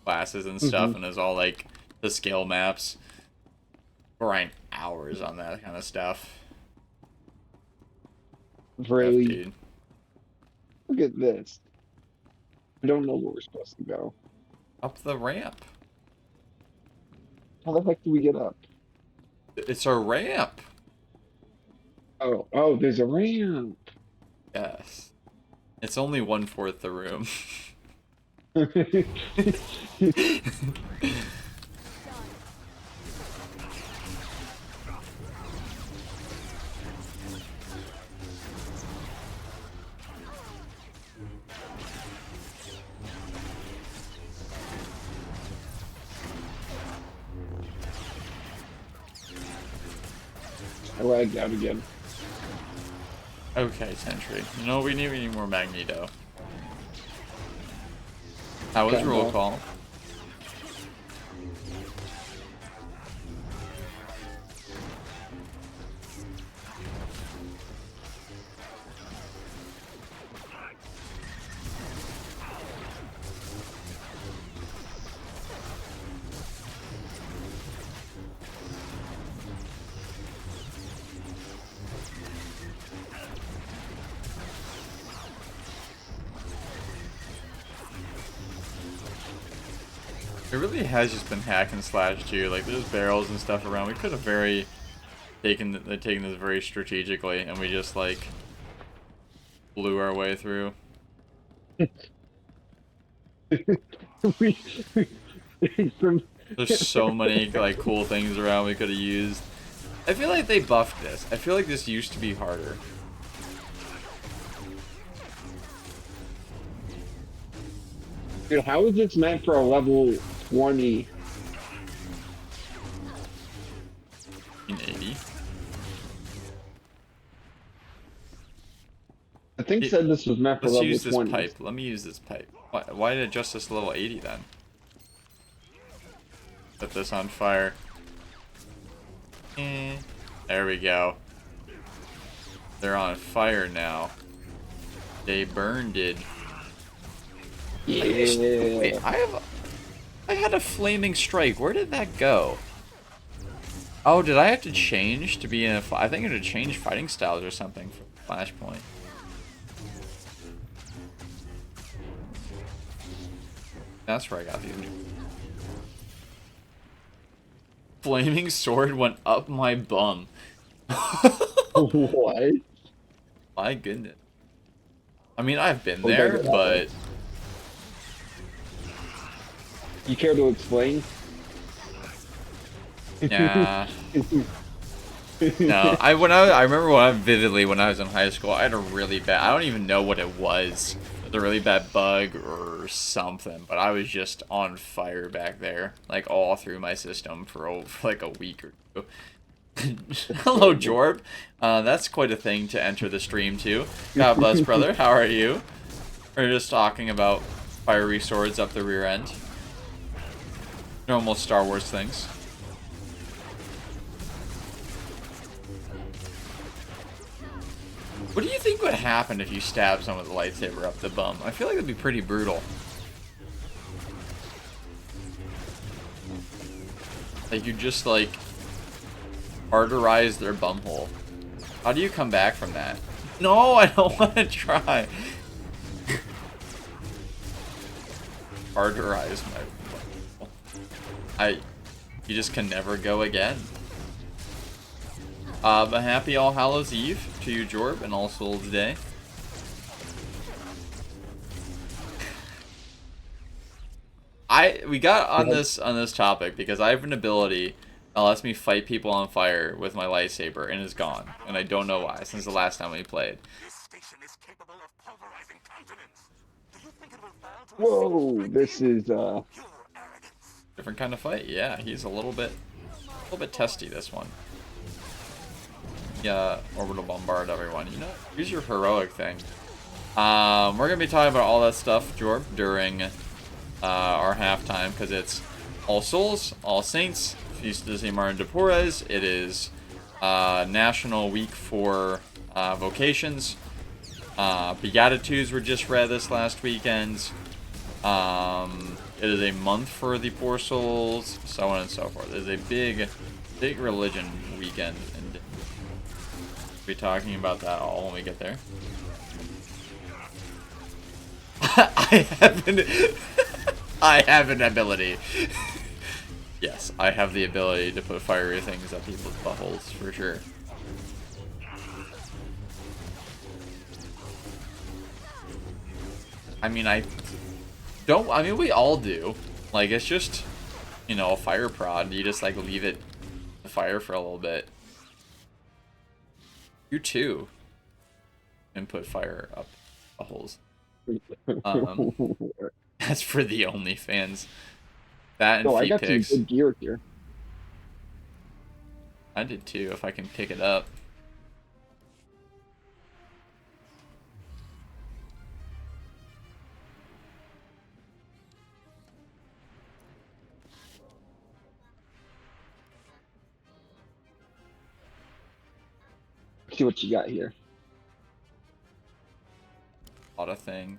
classes and stuff, and it was all, like, the scale maps. grind hours on that kind of stuff. Really? Dude. Look at this. I don't know where we're supposed to go. Up the ramp. How the heck do we get up? It's a ramp. Oh, there's a ramp. Yes. It's only 1/4 the room. I lagged out again. Okay, Sentry. You know, we need more Magneto. How was roll call? It really has just been hack and slash too. Like there's barrels and stuff around. We could have taken this very strategically, and we just like blew our way through. There's so many like cool things around we could have used. I feel like they buffed this. I feel like this used to be harder. Dude, how is this meant for a level 20? 80. I think said this was meant for Let's level 20. use this pipe. Let me use this pipe. Why did it adjust this to level 80 then? Set this on fire. There we go. They're on fire now. They burned it. Yeah. Wait, I had a flaming strike. Where did that go? Oh, did I have to change to be in a... I think I had to change fighting styles or something for Flashpoint. That's where I got these. Flaming sword went up my bum. What? My goodness. I mean, I've been there, but... You care to explain? Yeah. No, I remember vividly when I was in high school, I had a really bad... I don't even know what it was. It was a really bad bug or something, but I was just on fire back there, like all through my system for like a week or two. Hello, Jorb. That's quite a thing to enter the stream too. God bless, brother. How are you? We're just talking about fiery swords up the rear end. Normal Star Wars things. What do you think would happen if you stab someone with a lightsaber up the bum? I feel like it'd be pretty brutal. Like you just like arterize their bumhole. How do you come back from that? No, I don't want to try. Arterize my bumhole. You just can never go again. A happy All Hallows Eve to you, Jorb, and All Souls Day. We got on this topic because I have an ability that lets me fight people on fire with my lightsaber, and it's gone, and I don't know why. Since the last time we played. This station is capable of pulverizing continents. Do you think it will fall to Whoa, this is pure arrogance? Different kind of fight. Yeah, he's a little bit testy, this one. Yeah, orbital bombard everyone. You know, use your heroic thing. We're gonna be talking about all that stuff, Jorb, during our halftime because it's All Souls, All Saints, Feast of St. Martin de Porres. It is National Week for Vocations. Beatitudes were just read this last weekend. It is a month for the Poor Souls, so on and so forth. It is a big Take religion weekend and be talking about that all when we get there. I have an ability. Yes, I have the ability to put fiery things up people's buttholes for sure. I mean, we all do. Like, it's just, you know, a fire prod. You just, like, leave it to fire for a little bit. You too. And put fire up the holes. That's for the OnlyFans. That and I feet got pics. some good gear here. I did too, if I can pick it up. See what you got here. A lot of things.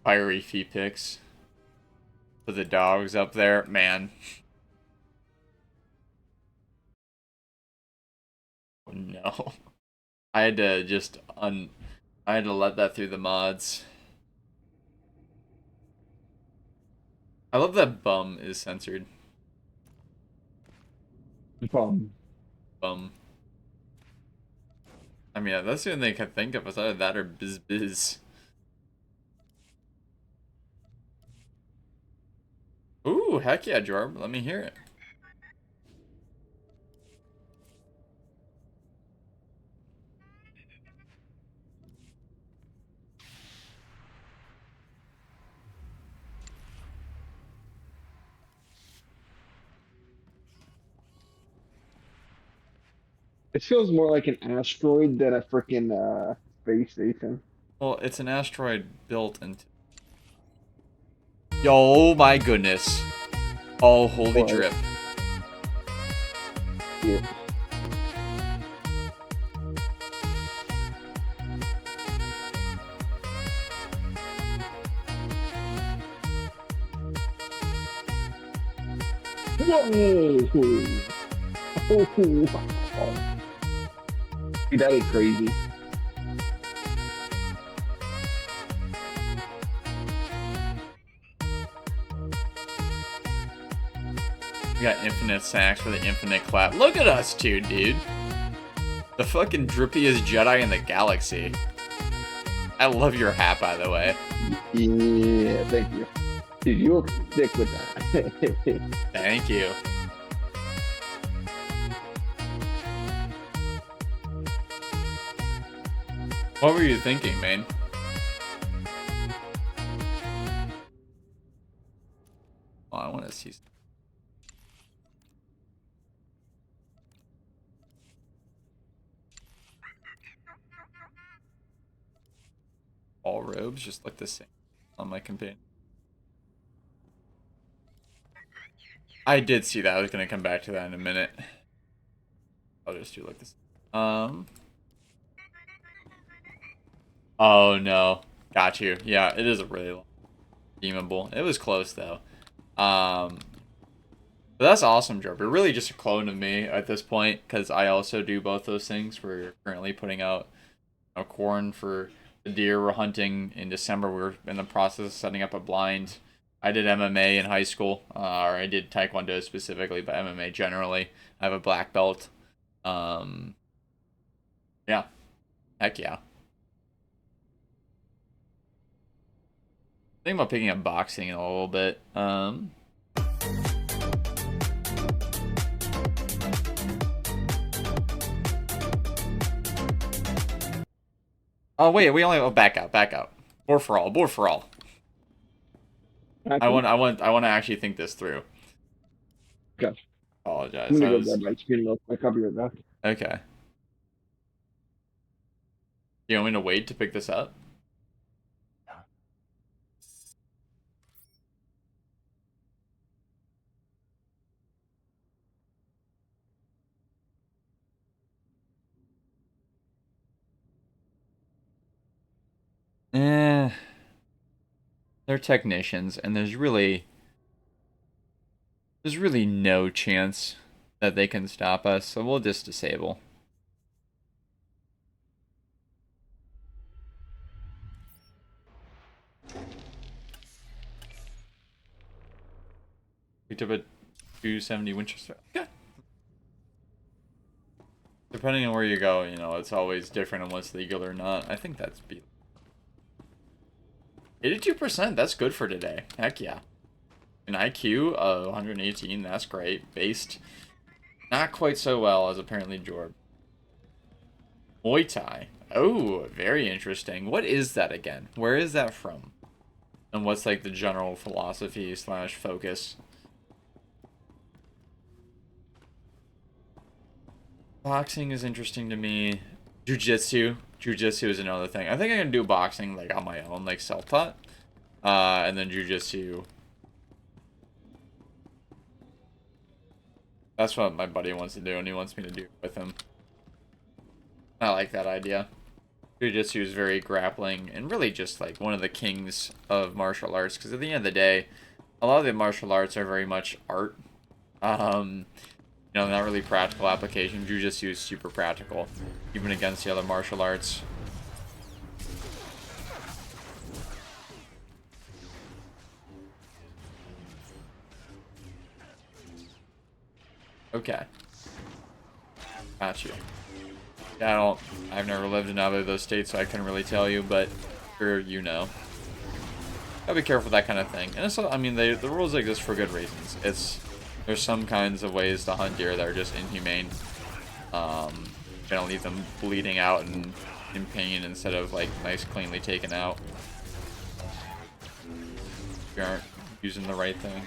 Fiery feet pics. Put the dogs up there. Man. Oh no. I had to just I had to let that through the mods. I love that bum is censored. Bum. Bum. I mean, that's the only thing I can think of. It's either that or biz. Ooh, heck yeah, Jorb. Let me hear it. It feels more like an asteroid than a freaking space station. Well, it's an asteroid built into... Yo, my goodness. Oh, holy drip. Yeah. Whoa! Oh, dude, that is crazy. We got infinite sacks for the infinite clap. Look at us two, dude. The fucking drippiest Jedi in the galaxy. I love your hat, by the way. Yeah, thank you. Dude, you look sick with that. Thank you. What were you thinking, man? Oh, I want to see. All robes just look the same on my companion. I did see that. I was gonna come back to that in a minute. I'll just do like this. Oh no, got you. Yeah, it is a really long redeemable. It was close though. But that's awesome, Joe. You're really just a clone of me at this point because I also do both those things. We're currently putting out corn for the deer we're hunting in December. We're in the process of setting up a blind. I did MMA in high school, or I did Taekwondo specifically, but MMA generally. I have a black belt. Yeah. Heck yeah. Thinking about picking up boxing in a little bit. Oh wait, we only back out. Boar for all. I want to actually think this through. Okay. Apologize. I'm gonna go grab my screen real quick. I'll be right back. Okay. Do you want me to wait to pick this up? They're technicians, and there's really no chance that they can stop us, so we'll just disable. Picked up a 270 Winchester. Okay. Depending on where you go, you know, it's always different on what's legal or not. I think that's 82%, that's good for today. Heck yeah. An IQ of 118, that's great. Based not quite so well as apparently Jorb. Muay Thai. Oh, very interesting. What is that again? Where is that from? And what's like the general philosophy / focus? Boxing is interesting to me. Jiu-jitsu. Jiu-jitsu is another thing. I think I'm gonna do boxing like on my own, like self-taught. And then jiu-jitsu. That's what my buddy wants to do, and he wants me to do it with him. I like that idea. Jiu-jitsu is very grappling, and really just like one of the kings of martial arts, because at the end of the day, a lot of the martial arts are very much art. You know, not really practical application. Jiu-jitsu is super practical, even against the other martial arts. Okay. Got you. Yeah, I've never lived in either of those states, so I couldn't really tell you, but sure, you know. Gotta be careful with that kind of thing. And also, I mean, the rules exist for good reasons. There's some kinds of ways to hunt deer that are just inhumane. Gonna leave them bleeding out and in pain instead of like nice, cleanly taken out. If you aren't using the right thing.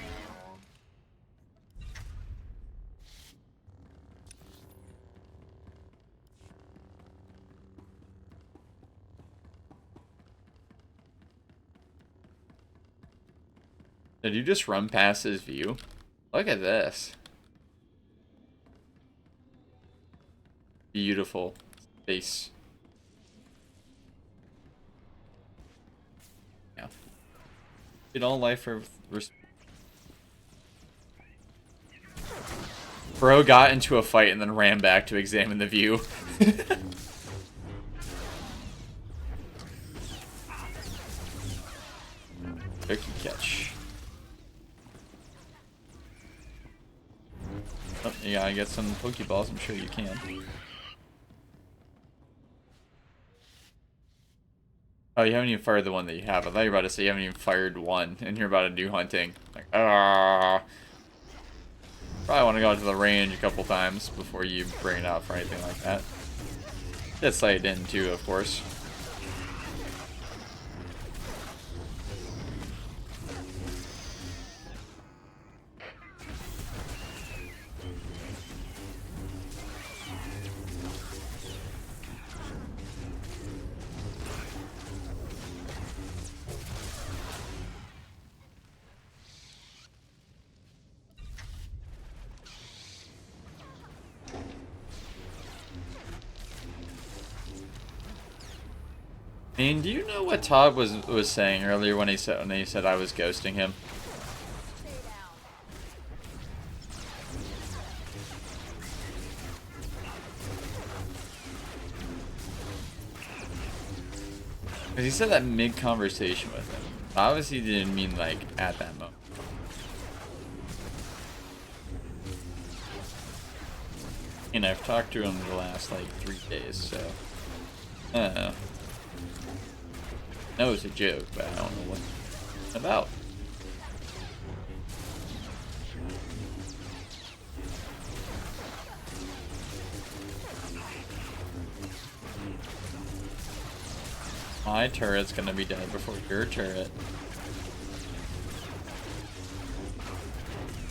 Did you just run past his view? Look at this. Beautiful space. Yeah. Did all life for... Bro got into a fight and then ran back to examine the view. Turkey catch. Oh, yeah, I get some Pokeballs, I'm sure you can. Oh, you haven't even fired the one that you have. I thought you were about to say you haven't even fired one, and you're about to do hunting. Like, ah. Probably want to go out to the range a couple times before you bring it out for anything like that. That's sight in too, of course. I mean, do you know what Todd was saying earlier when he said I was ghosting him? Because he said that mid-conversation with him. Obviously, he didn't mean like at that moment. And I've talked to him the last like 3 days, so I don't know. That was a joke, but I don't know what it's about. My turret's gonna be dead before your turret.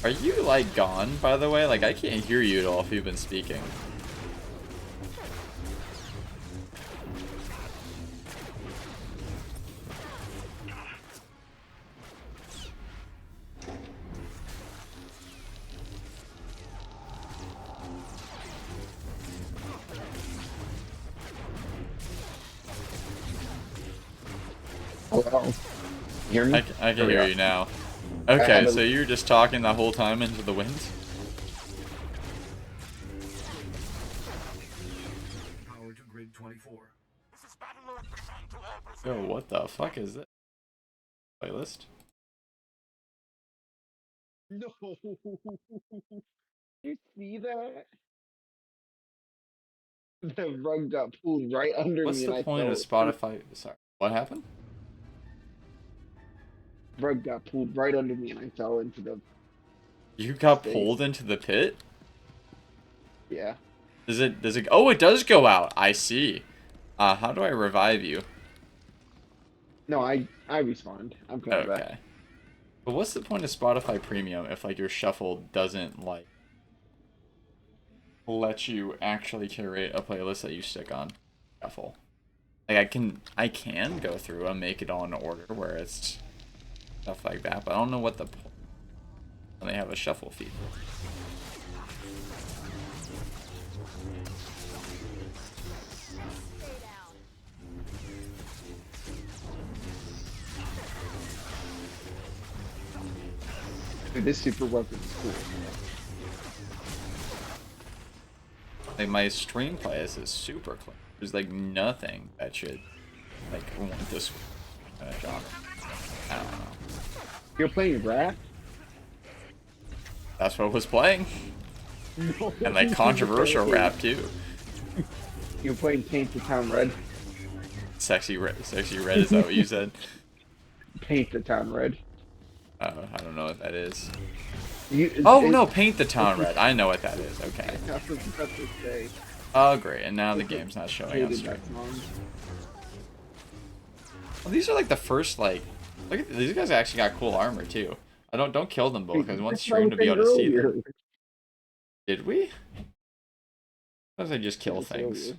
Are you, like, gone, by the way? Like, I can't hear you at all if you've been speaking. Oh. Hear me? I can hear you now. Okay, so you're just talking the whole time into the wind? Power to grid 24. This is Battlelord command to all Yo, personnel. what the fuck is this? Playlist? No. You see that? The rug got pulled right under What's me the and I point of fell. Spotify? Sorry, what happened? Rug got pulled right under me and I fell into the. You got Space. pulled into the pit? Yeah. Does it oh, it does go out. I see. How do I revive you? No, I respawned. I'm coming back. Okay. But what's the point of Spotify Premium if like your shuffle doesn't like let you actually curate a playlist that you stick on shuffle? Like I can go through and make it on order where it's stuff like that, but I don't know what the point when they have a shuffle feature. Dude, this super weapon is cool. Like my stream playlist is super clean. There's like nothing that should like want this kind of genre. I don't know. You're playing rap? That's what was playing. No. And like controversial rap too. You're playing Paint the Town Red? Sexy red is that what you said? Paint the Town Red. I don't know what that is. Oh no, Paint the Town Red. I know what that is. Okay. That's what say. Oh great, and now the game's not showing on stream. Well, these are like the first like. Look at these guys actually got cool armor too. I don't kill them both because one stream to be able to see them. Did we? Sometimes I just kill things.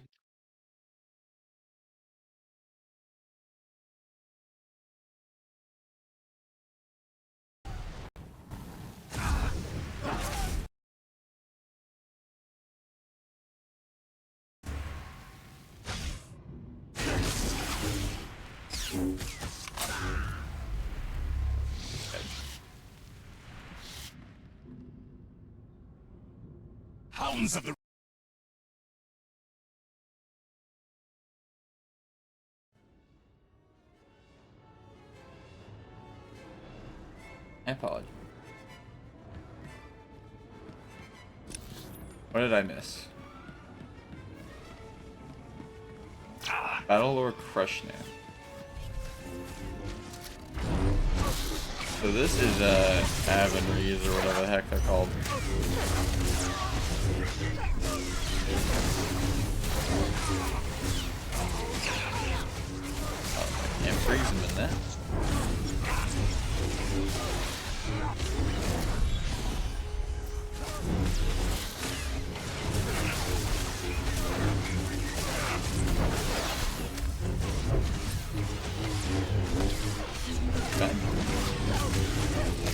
Hounds of the I apologize. What did I miss? Battlelord Crush now. So this is Averies or whatever the heck they're called. Oh, I can't freeze him in that.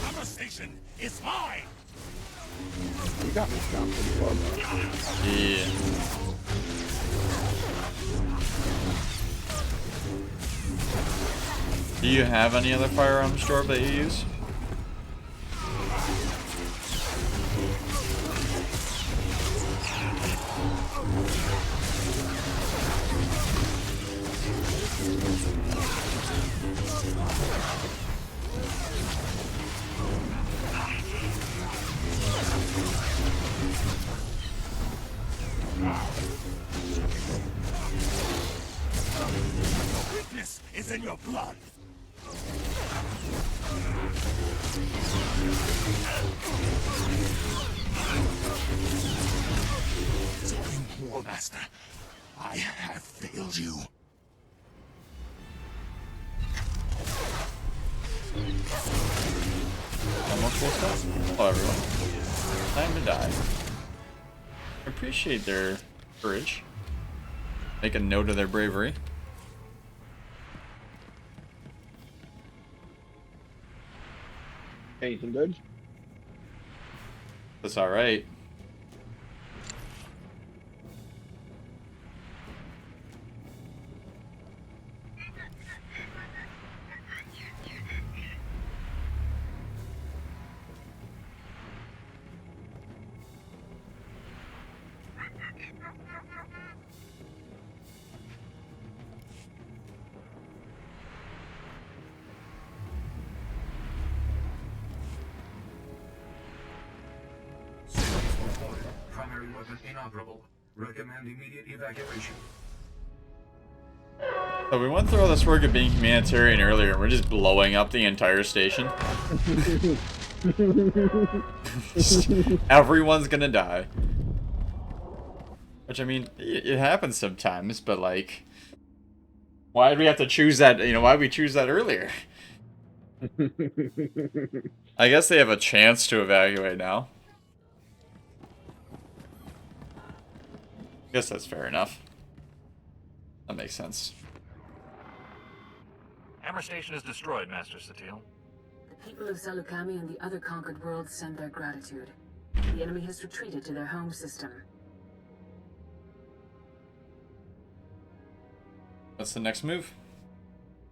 conversation is mine. You got me down pretty well, though. Yeah. Do you have any other firearm store that you use? Weakness is in your blood. Supreme War Master, I have failed you. More cool stuff? Hello everyone. Time to die. I appreciate their courage. Make a note of their bravery. Anything good? That's alright. primary weapon inoperable. Recommend immediate evacuation. So we went through all this work of being humanitarian earlier, and we're just blowing up the entire station. Everyone's gonna die. Which, I mean, it happens sometimes, but like, why did we have to choose that? You know, why did we choose that earlier? I guess they have a chance to evacuate now. I guess that's fair enough. That makes sense. Hammer Station is destroyed, Master SWTOR. The people of Salukami and the other conquered worlds send their gratitude. The enemy has retreated to their home system. What's the next move?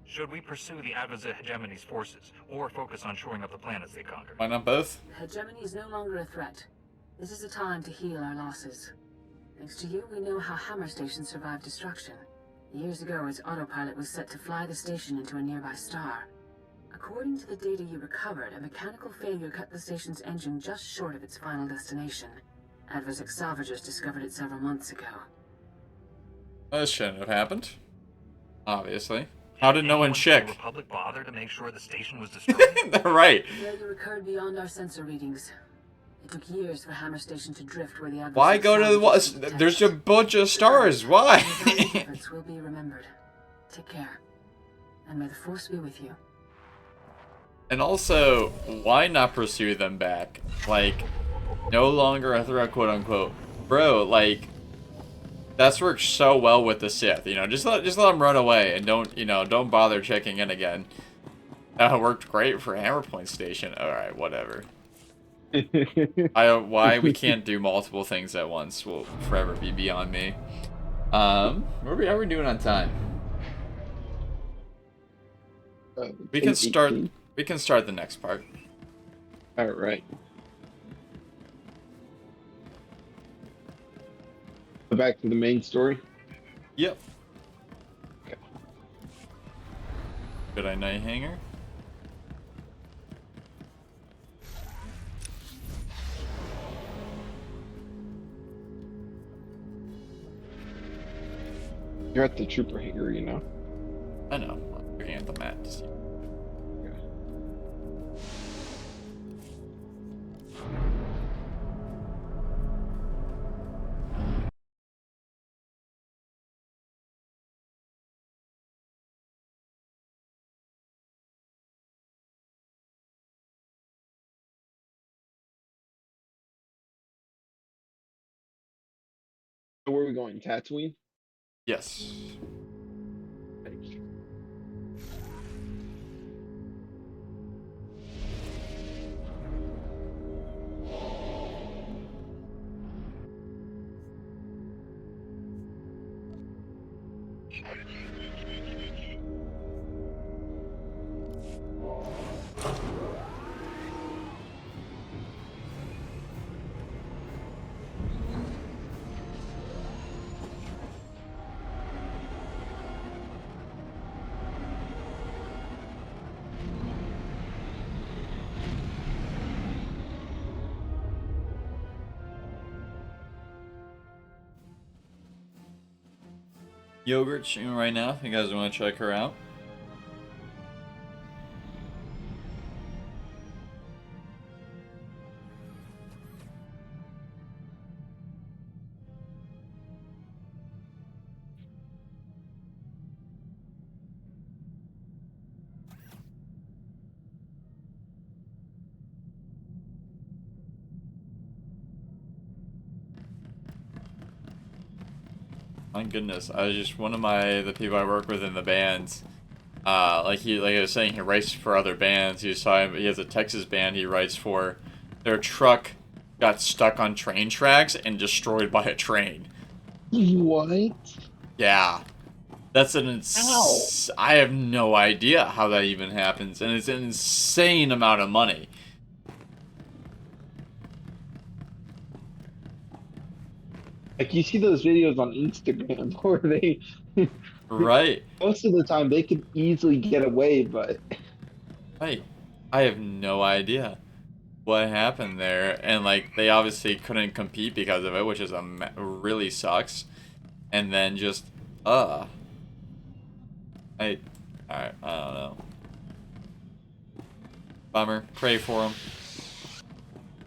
Should we pursue the Adva's hegemony's forces, or focus on shoring up the planets they conquered? Why not both? Hegemony is no longer a threat. This is a time to heal our losses. Thanks to you, we know how Hammer Station survived destruction. Years ago, its autopilot was set to fly the station into a nearby star. According to the data you recovered, a mechanical failure cut the station's engine just short of its final destination. Adversec salvagers discovered it several months ago. This shouldn't have happened. Obviously. How did no one check? Did the Republic bother to make sure the station was destroyed? They're right. The failure occurred beyond our sensor readings. It took years for Hammer Station to drift where the Adversec Why go to the... There's a bunch of stars. Why? Efforts will be remembered. Take care. And may the Force be with you. And also, why not pursue them back? Like, no longer a threat, quote unquote. Bro, like, that's worked so well with the Sith. You know, just let them run away and don't bother checking in again. That worked great for Hammer Point Station. All right, whatever. Why we can't do multiple things at once will forever be beyond me. How are we doing on time? We can start. We can start the next part. All right. So back to the main story. Yep. Okay. Good night hanger. You're at the trooper hangar, you know. I know. I'm looking at the map to see. So where are we going? Tatooine? Yes. Yogurt streaming right now if you guys want to check her out. My goodness, I was just one of the people I work with in the bands. Like I was saying, he writes for other bands. He has a Texas band he writes for. Their truck got stuck on train tracks and destroyed by a train. What? Yeah, that's I have no idea how that even happens, and it's an insane amount of money. Like, you see those videos on Instagram where they... Right. Most of the time, they could easily get away, but... Right. I have no idea. what happened there, and like they obviously couldn't compete because of it, which is really sucks. And then just alright, I don't know. Bummer. Pray for them.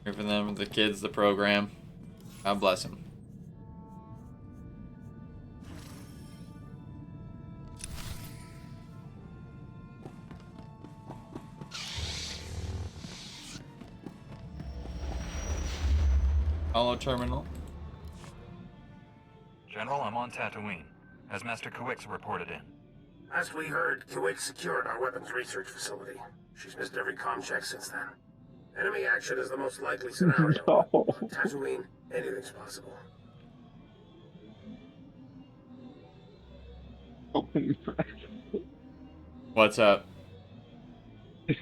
Pray for them, the kids, the program. God bless them. Hollow terminal. General, I'm on Tatooine. Has Master Kuix reported in? Last we heard, Kuwait secured our weapons research facility. She's missed every comm check since then. Enemy action is the most likely scenario. No. On Tatooine, anything's possible. What's up?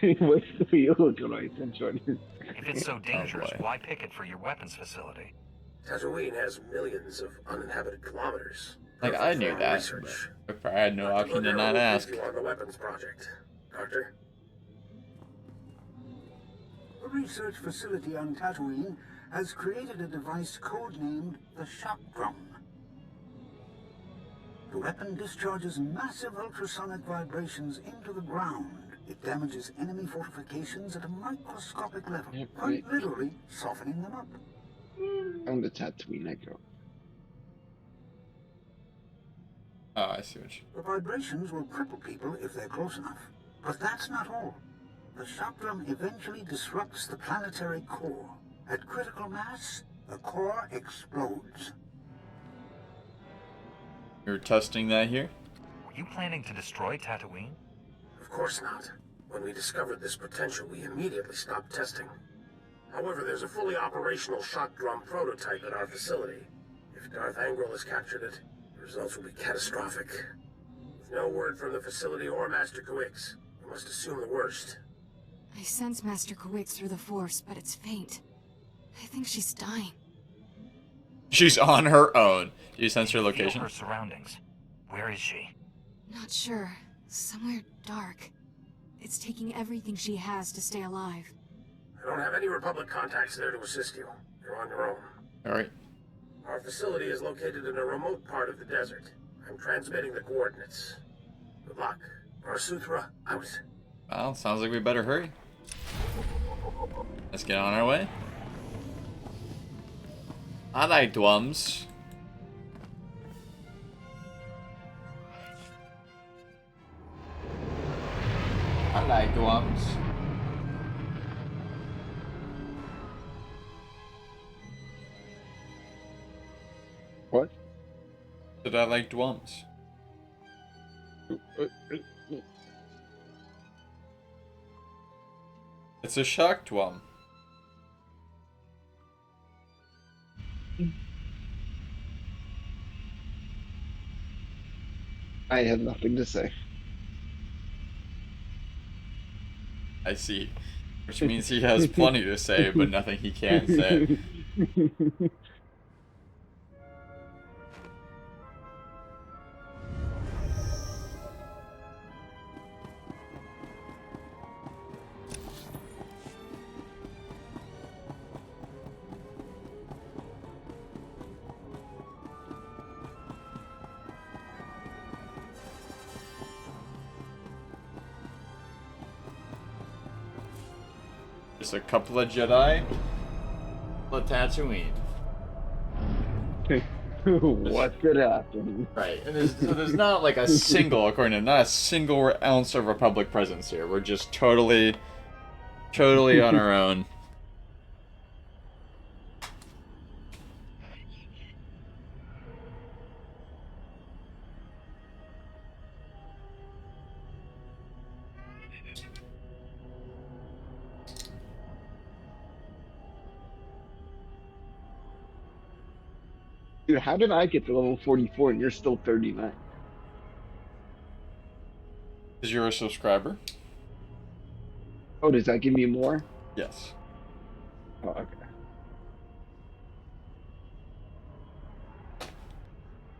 What's the wheel looking like, Jordan? If it's so dangerous, boy. why pick it for your weapons facility? Tatooine has millions of uninhabited kilometers. Like, I knew that, but I had no option to not ask. You on the weapons project, Doctor? The research facility on Tatooine has created a device codenamed the Shock Drum. The weapon discharges massive ultrasonic vibrations into the ground. It damages enemy fortifications at a microscopic level, quite literally softening them up. On the Tatooine I go. Oh, I see what you... The vibrations will cripple people if they're close enough. But that's not all. The shock drum eventually disrupts the planetary core. At critical mass, the core explodes. You're testing that here? Were you planning to destroy Tatooine? Of course not. When we discovered this potential, we immediately stopped testing. However, there's a fully operational shock drum prototype at our facility. If Darth Angral has captured it, the results will be catastrophic. With no word from the facility or Master Kuix, we must assume the worst. I sense Master Kuix through the Force, but it's faint. I think she's dying. She's on her own. Do you sense her location? Feel her surroundings. Where is she? Not sure. Somewhere dark. It's taking everything she has to stay alive. I don't have any Republic contacts there to assist you. You're on your own. Alright. Our facility is located in a remote part of the desert. I'm transmitting the coordinates. Good luck. SWTOR out. Well, sounds like we better hurry. Let's get on our way. Alright, Dwums. Alright, Dwums. What? Did I like Dwums? It's a shock Dwum. I have nothing to say. I see. Which means he has plenty to say, but nothing he can say. Just a couple of Jedi. A Tatooine. What could happen? Right, and there's not like a single, according to him, not a single ounce of Republic presence here. We're just totally on our own. Dude, how did I get to level 44 and you're still 39? Because you're a subscriber? Oh, does that give me more? Yes. Oh, okay.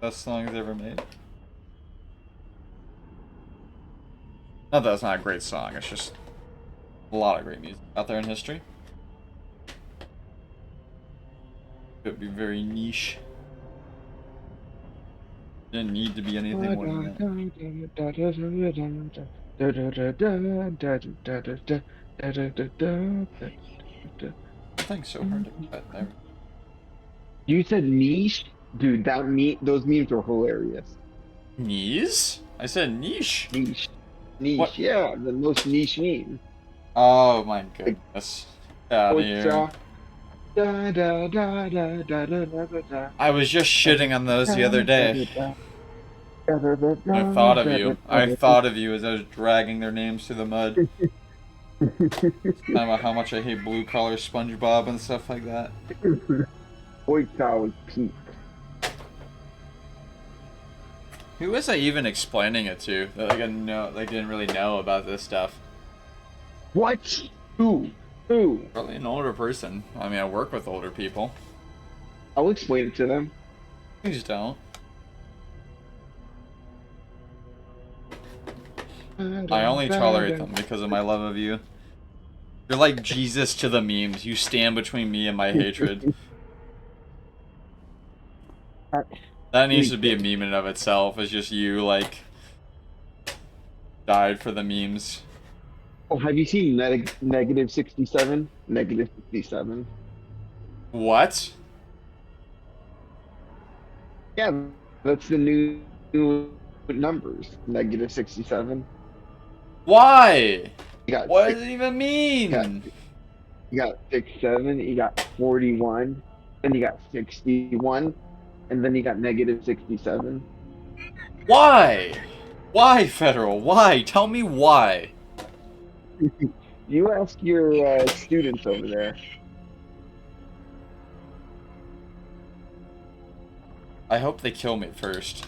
Best songs ever made? Not that it's not a great song, it's just a lot of great music out there in history. Could be very niche. Didn't need to be anything more than that. Nothing's so hard to cut there. You said niche? Dude, those memes are hilarious. Knees? I said niche. Niche. What? Yeah, the most niche meme. Oh my goodness. Out of here. I was just shitting on those the other day. I thought of you. I thought of you as I was dragging their names through the mud. Talking about how much I hate blue collar SpongeBob and stuff like that. Pointy was peak. Who was I even explaining it to? That didn't really know about this stuff. What? Who? Probably an older person. I mean, I work with older people. I'll explain it to them. Please don't. I only tolerate them because of my love of you. You're like Jesus to the memes. You stand between me and my hatred. That needs to be a meme in and of itself. It's just you, like, died for the memes. Oh, have you seen negative 67? Negative 67. What? Yeah, that's the new numbers. Negative 67. Why? What does it even mean? You got 67, you got 41, then you got 61, and then you got negative 67. Why? Why, Federal? Why? Tell me why. You ask your students over there. I hope they kill me first.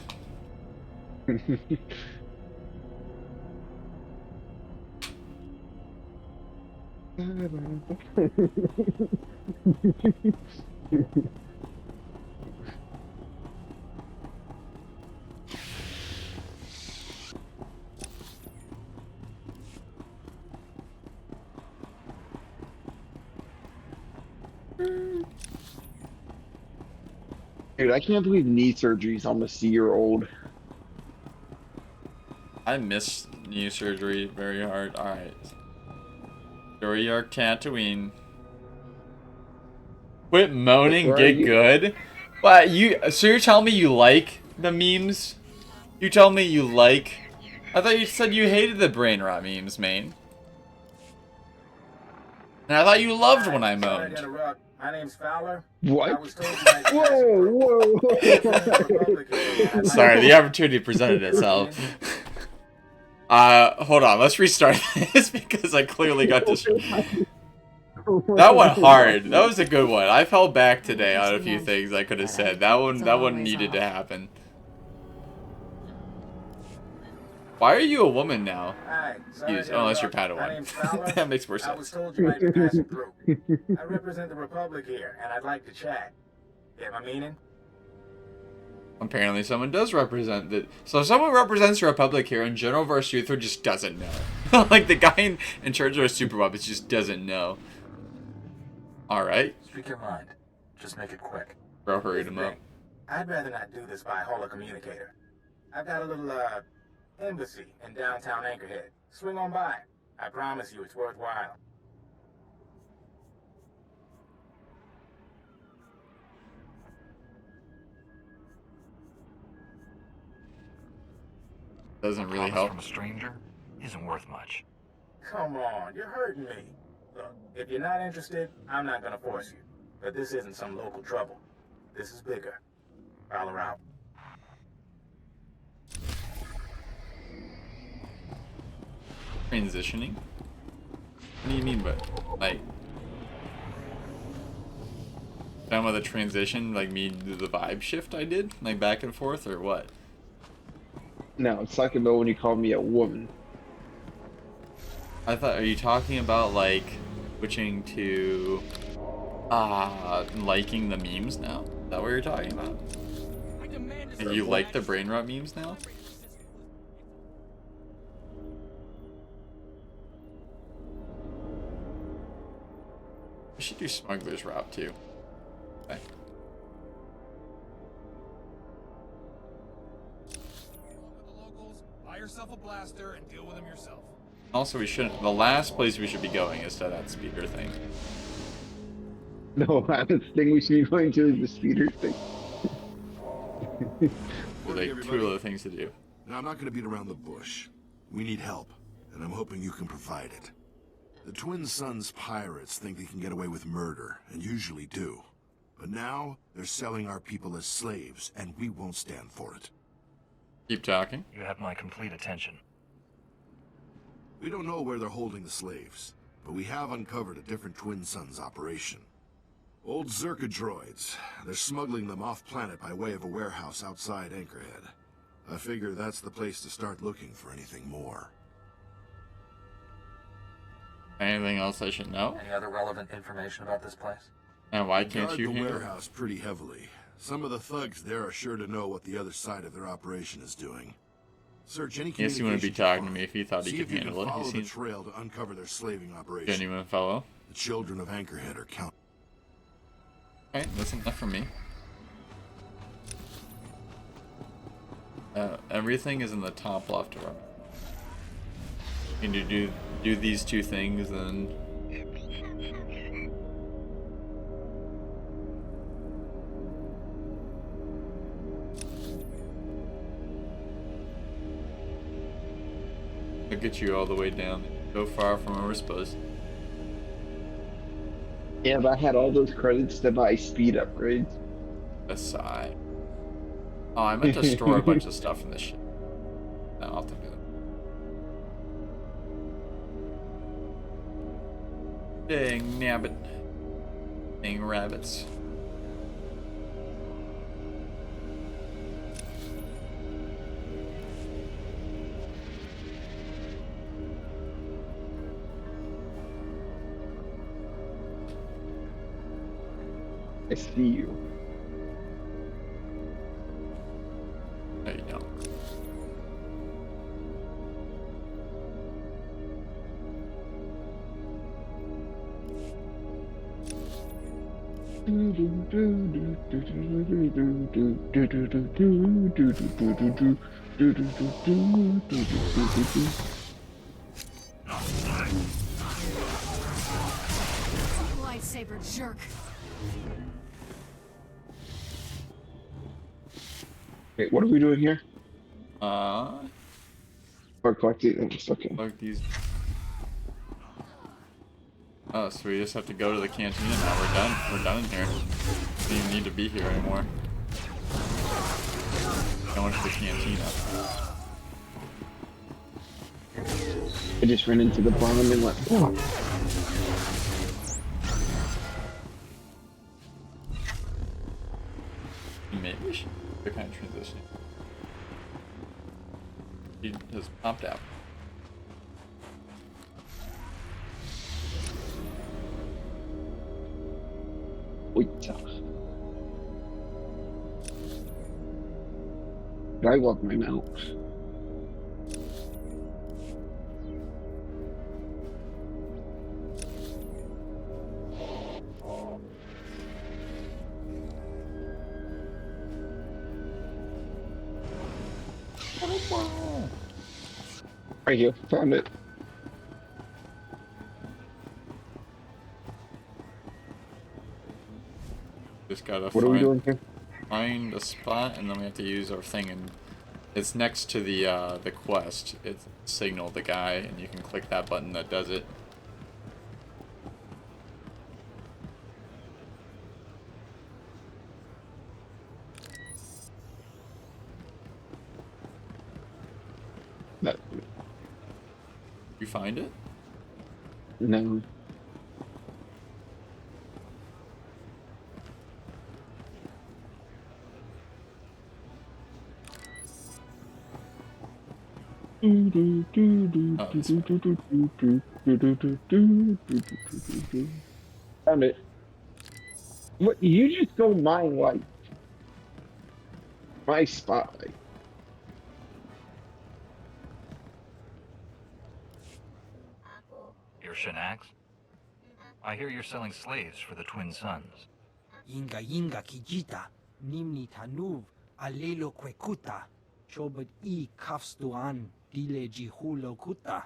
Dude, I can't believe knee surgery's almost a year old. I miss knee surgery very hard. Alright. Story arc Tatooine. Quit moaning, get good. What, so you're telling me you like the memes? You tell me you like? I thought you said you hated the brain rot memes, man. And I thought you loved when I moaned. My name's Fowler. What? Whoa. Sorry, the opportunity presented itself. Hold on, let's restart this because I clearly got this. That went hard. That was a good one. I've held back today on a few things I could have said. That one needed to happen. Why are you a woman now? Unless you're Padawan. That makes more sense. I was told you might be passing through. I represent the Republic here, and I'd like to chat. Get my meaning? Apparently someone does represent it. So if someone represents the Republic here, and General SWTOR just doesn't know. Like, the guy in charge of our super weapons just doesn't know. Alright. Speak your mind. Just make it quick. Bro, hurried him up. I'd rather not do this by holocommunicator. I've got a little, embassy in downtown Anchorhead. Swing on by. I promise you it's worthwhile. Doesn't really help. From a stranger isn't worth much. Come on, you're hurting me. Look, if you're not interested, I'm not gonna force you. But this isn't some local trouble. This is bigger. Fowler out. Transitioning? What do you mean by, like... Talking about the transition, like me, the vibe shift I did? Like back and forth, or what? No, it's like about when you called me a woman. I thought, are you talking about, like, switching to, liking the memes now? Is that what you're talking about? And you like the brain rot memes now? We should do Smuggler's Route too. Okay. yourself a blaster and deal with them yourself. Also, we shouldn't. The last place we should be going is to that speeder thing. No, the thing we should be going to is the speeder thing. There's like 2 other things to do. Now, I'm not going to beat around the bush. We need help, and I'm hoping you can provide it. The Twin Sons pirates think they can get away with murder, and usually do. But now, they're selling our people as slaves, and we won't stand for it. Keep talking. You have my complete attention. We don't know where they're holding the slaves, but we have uncovered a different Twin Sons operation. Old Zerka droids. They're smuggling them off-planet by way of a warehouse outside Anchorhead. I figure that's the place to start looking for anything more. Anything else I should know? Any other relevant information about this place? And why can't Guard you the handle warehouse pretty heavily. Some of the thugs there are sure to know what the other side of their operation is doing. Search any Yes, he wouldn't be talking to me if he thought he could handle it. Follow He the seems trail to uncover their slaving operation. genuine fellow. The children of Anchorhead are counting. Okay, that's enough for me. Everything is in the top left of our. Can you do these 2 things then? I'll get you all the way down. So far from where we're supposed. Yeah, but I had all those credits to buy speed upgrades. Aside. Oh, I meant to store a bunch of stuff in this shit. No, I'll have to do that. Dang nabbit. Dang rabbits. I see you. There you go. Lightsaber jerk. Wait, what are we doing here? Or collecting them. Okay. Collect these. Oh, so we just have to go to the cantina now. We're done. We're done in here. We don't even need to be here anymore. Going to the cantina. I just ran into the bomb and went, oh. Maybe we should do a kind of transition. He has popped out. Wait. I love my mouse. Right here, found it. Just gotta What are we doing here? find a spot, and then we have to use our thing, and it's next to the quest. It's signal the guy, and you can click that button that does it. No. You find it? No. Found it. What? You just go mine like my spotlight. You're Shanax? I hear you're selling slaves for the Twin Sons. Yinga yinga kijita, nimni tanuv, alelo kwekuta, chobad I kafstuan, dile jihulo kuta.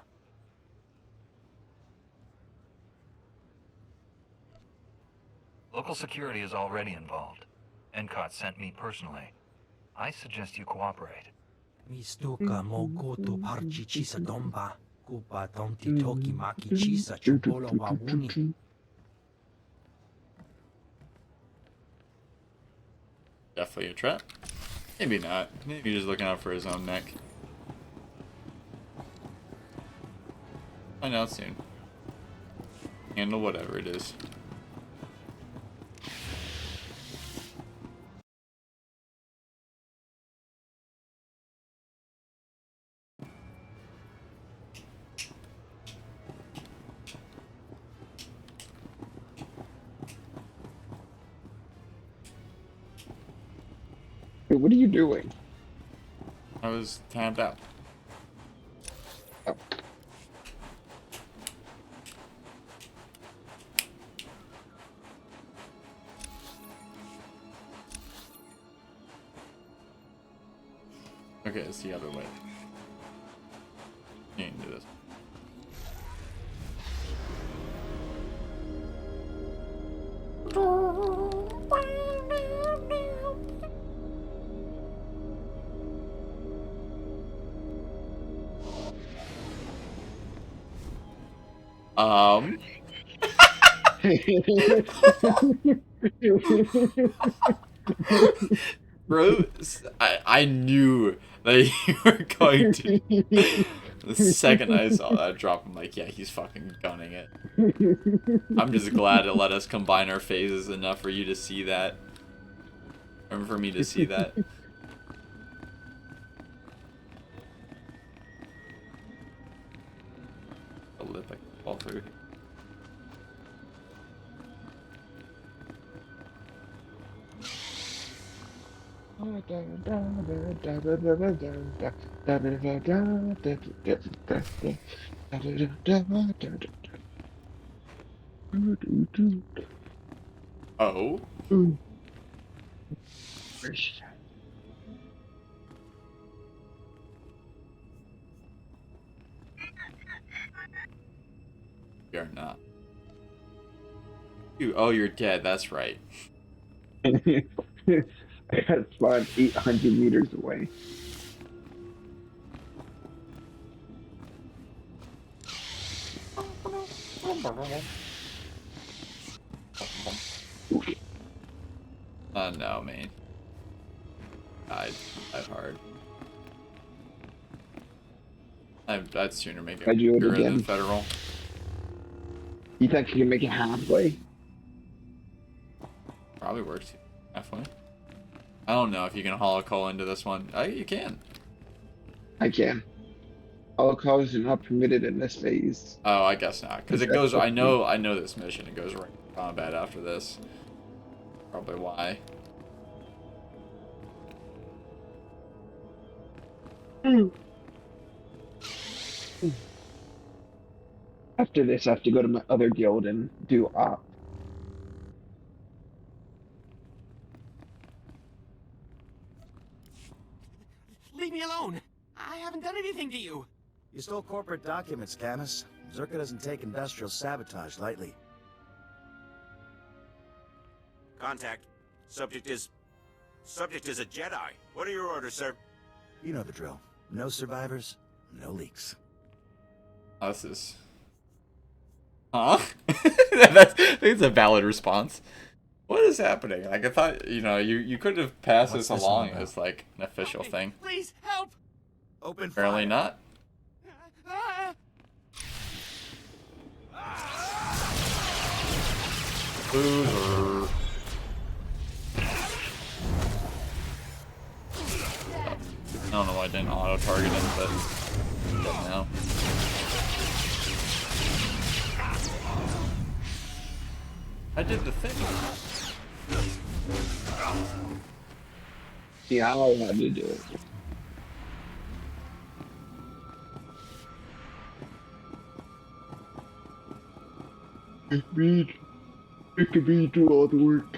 Local security is already involved. NCOT sent me personally. I suggest you cooperate. Mistuka mokoto parchi chisa domba. Kupa tomti toki maki chisa chubolo wawuni. Definitely a trap. Maybe not. Maybe he's just looking out for his own neck. Find out soon. Handle whatever it is. Hey, what are you doing? I was tapped out. Oh. Okay, it's the other way. You can do this. Bro, I knew that you were going to. The second I saw that drop, I'm like, yeah, he's fucking gunning it. I'm just glad it let us combine our phases enough for you to see that. And for me to see that. A lip I can fall through. Oh. You're not. Oh, you're dead. That's right. I got spawned 800 meters away. Oh no, man. I'd hard. I'd sooner make it bigger than federal. You think you can make it halfway? Probably works halfway. I don't know if you can holocall into this one. You can. I can. Holocalls are not permitted in this phase. Oh, I guess not, because it goes. I know this mission. It goes right to combat after this. Probably why. After this, I have to go to my other guild and do op. Leave me alone! I haven't done anything to you! You stole corporate documents, Camus. Zerka doesn't take industrial sabotage lightly. Contact. Subject is a Jedi. What are your orders, sir? You know the drill. No survivors, no leaks. This is... Huh? I think it's a valid response. What is happening? Like, I thought, you could have passed this along as, like, an official thing. Please, help! Open Apparently not. Loser. I don't know why I didn't auto-target him, but I'm dead now. I did the thing. Yeah, I don't know how to do it. It could be do all the work.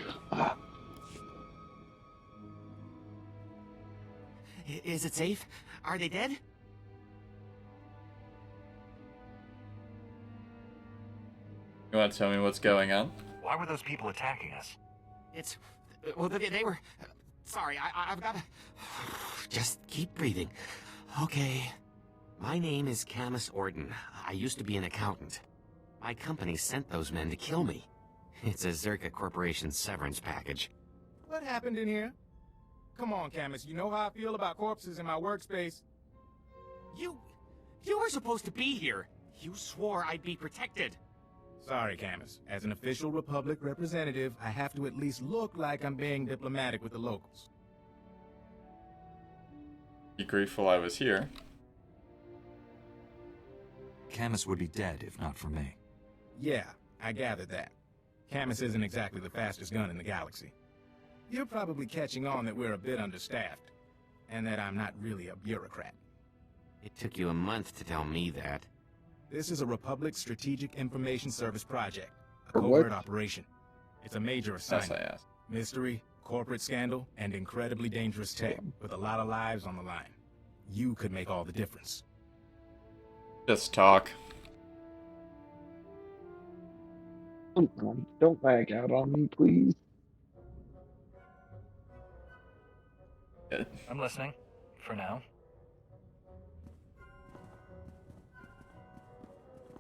Is it safe? Are they dead? You want to tell me what's going on? Why were those people attacking us? It's... Well, they were... Sorry, I've got to... Just keep breathing. Okay. My name is Camus Orton. I used to be an accountant. My company sent those men to kill me. It's a Zerka Corporation severance package. What happened in here? Come on, Camus, you know how I feel about corpses in my workspace. You were supposed to be here. You swore I'd be protected. Sorry, Camus. As an official Republic representative, I have to at least look like I'm being diplomatic with the locals. Be grateful I was here. Camus would be dead if not for me. Yeah, I gathered that. Camus isn't exactly the fastest gun in the galaxy. You're probably catching on that we're a bit understaffed, and that I'm not really a bureaucrat. It took you a month to tell me that. This is a Republic Strategic Information Service project, a For covert what? operation. It's a major assignment. SAS. Mystery, corporate scandal, and incredibly dangerous tech, with a lot of lives on the line. You could make all the difference. Just talk. Come on, don't lag out on me, please. I'm listening. For now.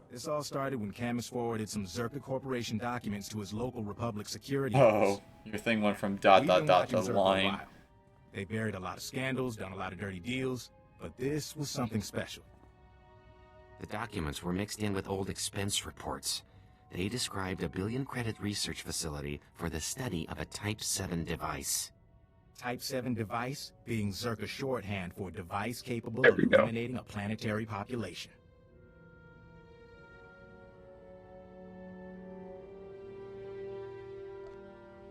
This all started when Camus forwarded some Zerka Corporation documents to his local Republic security Oh, office. your thing went from dot We've dot been dot watching to Zerka a line. while. They buried a lot of scandals, done a lot of dirty deals, but this was something special. The documents were mixed in with old expense reports. They described a billion-credit research facility for the study of a Type 7 device. Type 7 device being Zerka shorthand for device capable There of we go. eliminating a planetary population.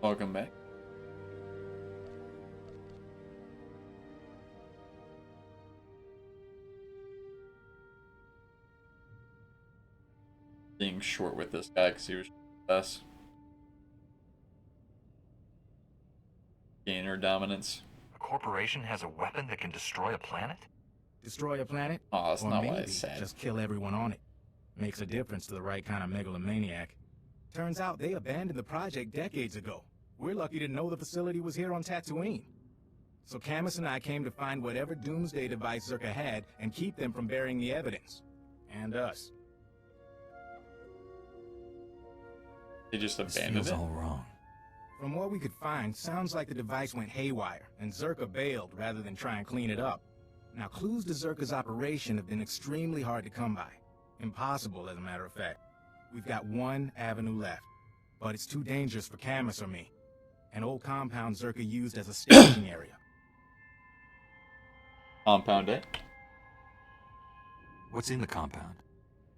Welcome back. Being short with this guy because he was us. Gainer dominance. A corporation has a weapon that can destroy a planet? Destroy a planet? Oh, that's or not what I maybe said. just kill everyone on it. Makes a difference to the right kind of megalomaniac. Turns out they abandoned the project decades ago. We're lucky to know the facility was here on Tatooine. So Camus and I came to find whatever doomsday device Zerka had and keep them from burying the evidence. And us. They just This abandoned feels it. all wrong. From what we could find, sounds like the device went haywire, and Zerka bailed rather than try and clean it up. Now, clues to Zerka's operation have been extremely hard to come by. Impossible, as a matter of fact. We've got one avenue left, but it's too dangerous for Camus or me. An old compound Zerka used as a staging area. Compound it. What's in the compound?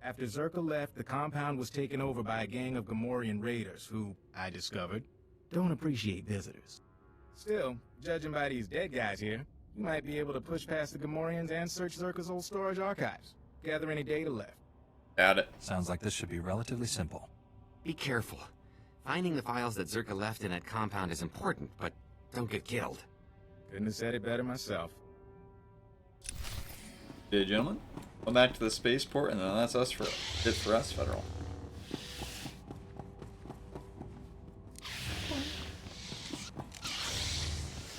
After Zerka left, the compound was taken over by a gang of Gamorrean raiders who, I discovered, don't appreciate visitors. Still, judging by these dead guys here, you might be able to push past the Gamorreans and search Zerka's old storage archives. Gather any data left. Got it. Sounds like this should be relatively simple. Be careful. Finding the files that Zerka left in that compound is important, but don't get killed. Couldn't have said it better myself. Okay, gentlemen. Come back to the spaceport, and then that's us for it for us, Federal.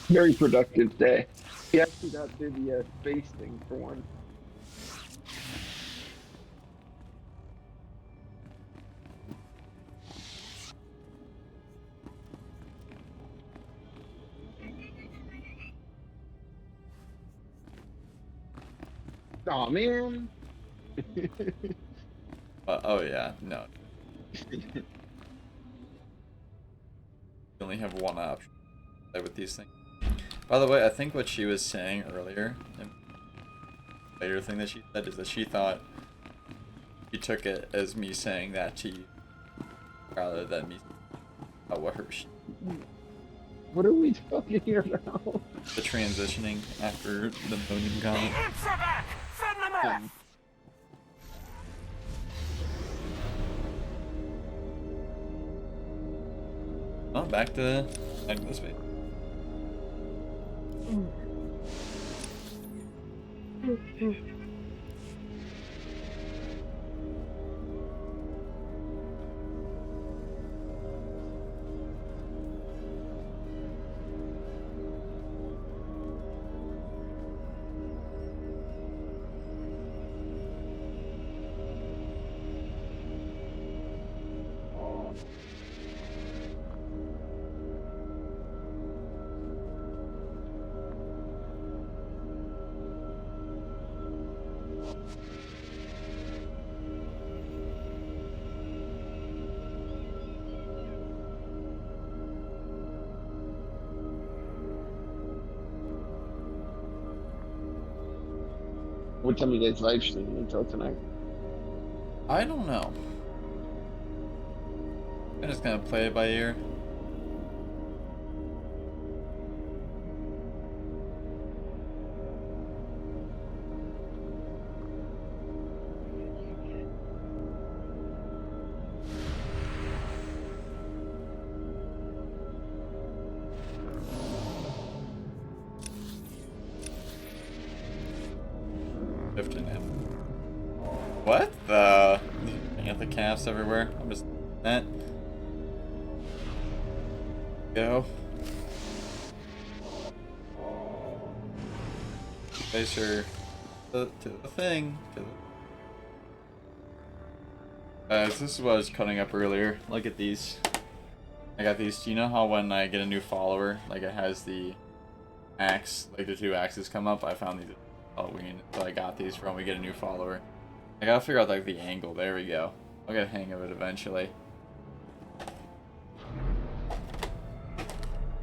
Very productive day. He actually got through the space thing for one. Aw, man. Oh yeah, no. You only have one option with these things. By the way, I think what she was saying earlier, and the later thing that she said, is that she thought she took it as me saying that to you, rather than me. What her? What are we talking about? The transitioning after the Millennium Comment. Answer back! Send them off! Oh, back to the space. What time you guys live streaming until tonight? I don't know. I'm just gonna play it by ear. What the? Looking at the calves everywhere. I'm just that. Go. Place her to the thing. This is what I was cutting up earlier. Look at these. I got these. Do you know how when I get a new follower, like it has the axe, like the two axes come up? I found these at Halloween, so I got these from we get a new follower. I gotta figure out like the angle. There we go. I'll get a hang of it eventually.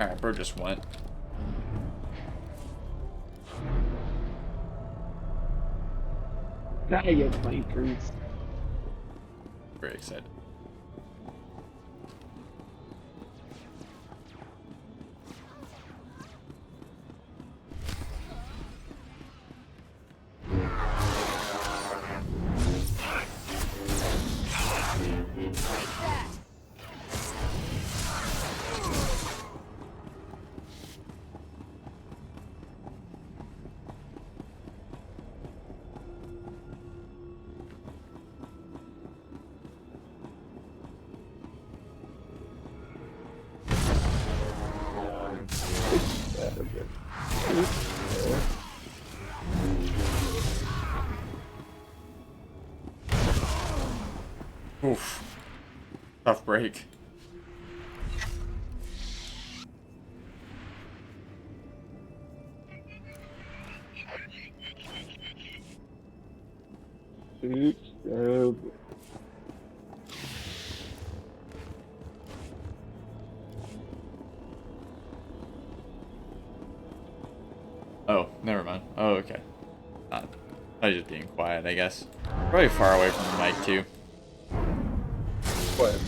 Alright, bird just went. Now you flankers. Very excited. Oof. Tough break. Oh, never mind. Oh, okay. I was just being quiet, I guess. Probably far away from the mic, too. What?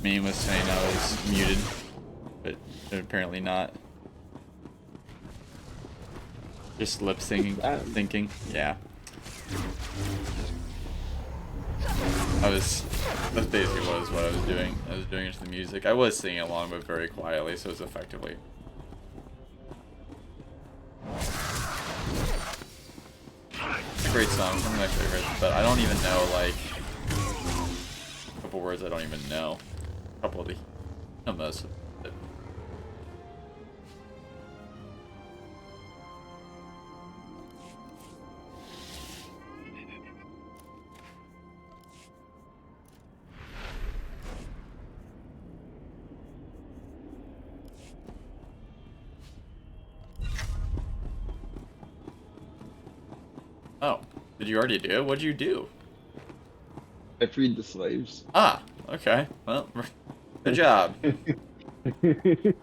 Me was saying I was muted, but apparently not. Just lip syncing, thinking. Yeah. That's basically what I was doing. I was doing it to the music. I was singing along, but very quietly, so it's effectively. It's a great song, one of my favorites, but I don't even know, like, a couple words I don't even know. A couple of the, no, most of it. Oh, did you already do it? What'd you do? I freed the slaves. Ah, okay. Well, good job. Good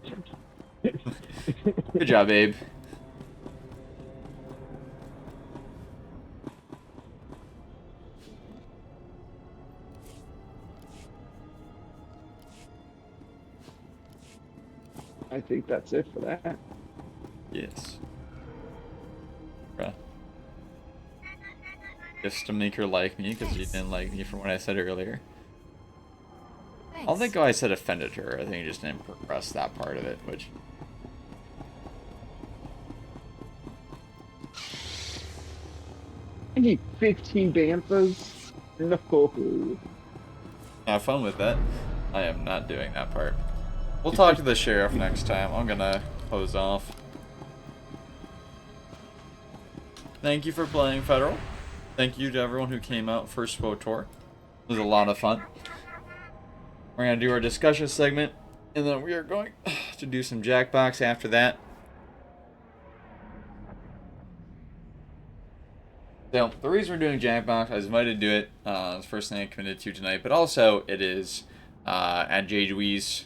job, Abe. I think that's it for that. Yes. Bruh. Just to make her like me, because she didn't like me from what I said earlier. I don't think I said offended her. I think I just didn't progress that part of it, which... I need 15 banthas? No. Have fun with that. I am not doing that part. We'll talk to the sheriff next time. I'm gonna close off. Thank you for playing Federal. Thank you to everyone who came out for SWTOR. It was a lot of fun. We're going to do our discussion segment, and then we are going to do some Jackbox after that. So, the reason we're doing Jackbox, I was invited to do it. It's the first thing I committed to tonight, but also it is at JDWee's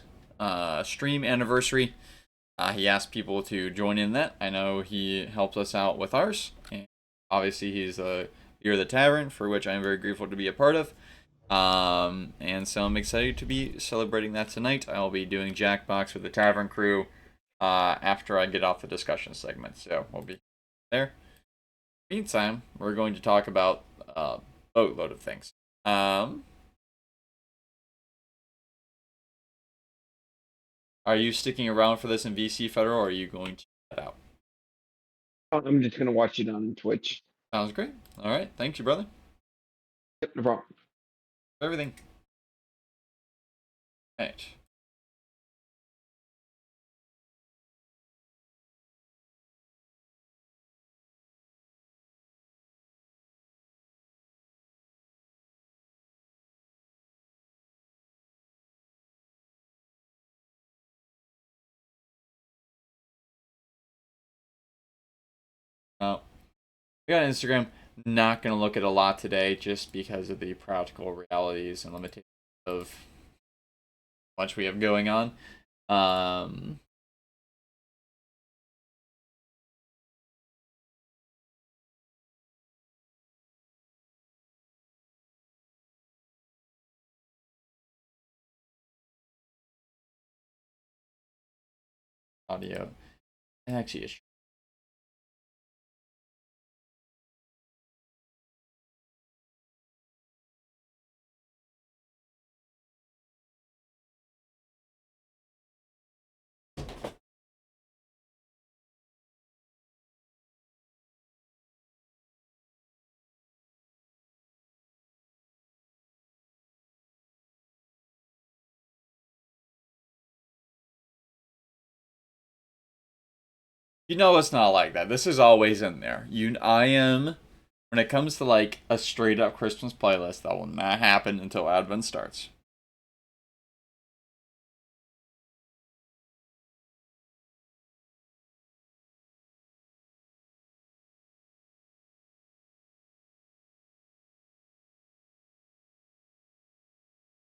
stream anniversary. He asked people to join in that. I know he helps us out with ours. obviously he's Year of the Tavern, for which I am very grateful to be a part of. And so I'm excited to be celebrating that tonight. I'll be doing Jackbox with the Tavern crew after I get off the discussion segment, so we'll be there. Meantime, we're going to talk about a boatload of things. Are you sticking around for this in VC Federal, or are you going to head out? I'm just gonna watch it on Twitch. Sounds great. All right, thank you, brother. Yep, no problem. Everything. All right. Now, we got Instagram. Not going to look at a lot today just because of the practical realities and limitations of much we have going on. Audio. And actually, it's you know it's not like that. This is always in there. When it comes to like a straight up Christmas playlist, that will not happen until Advent starts.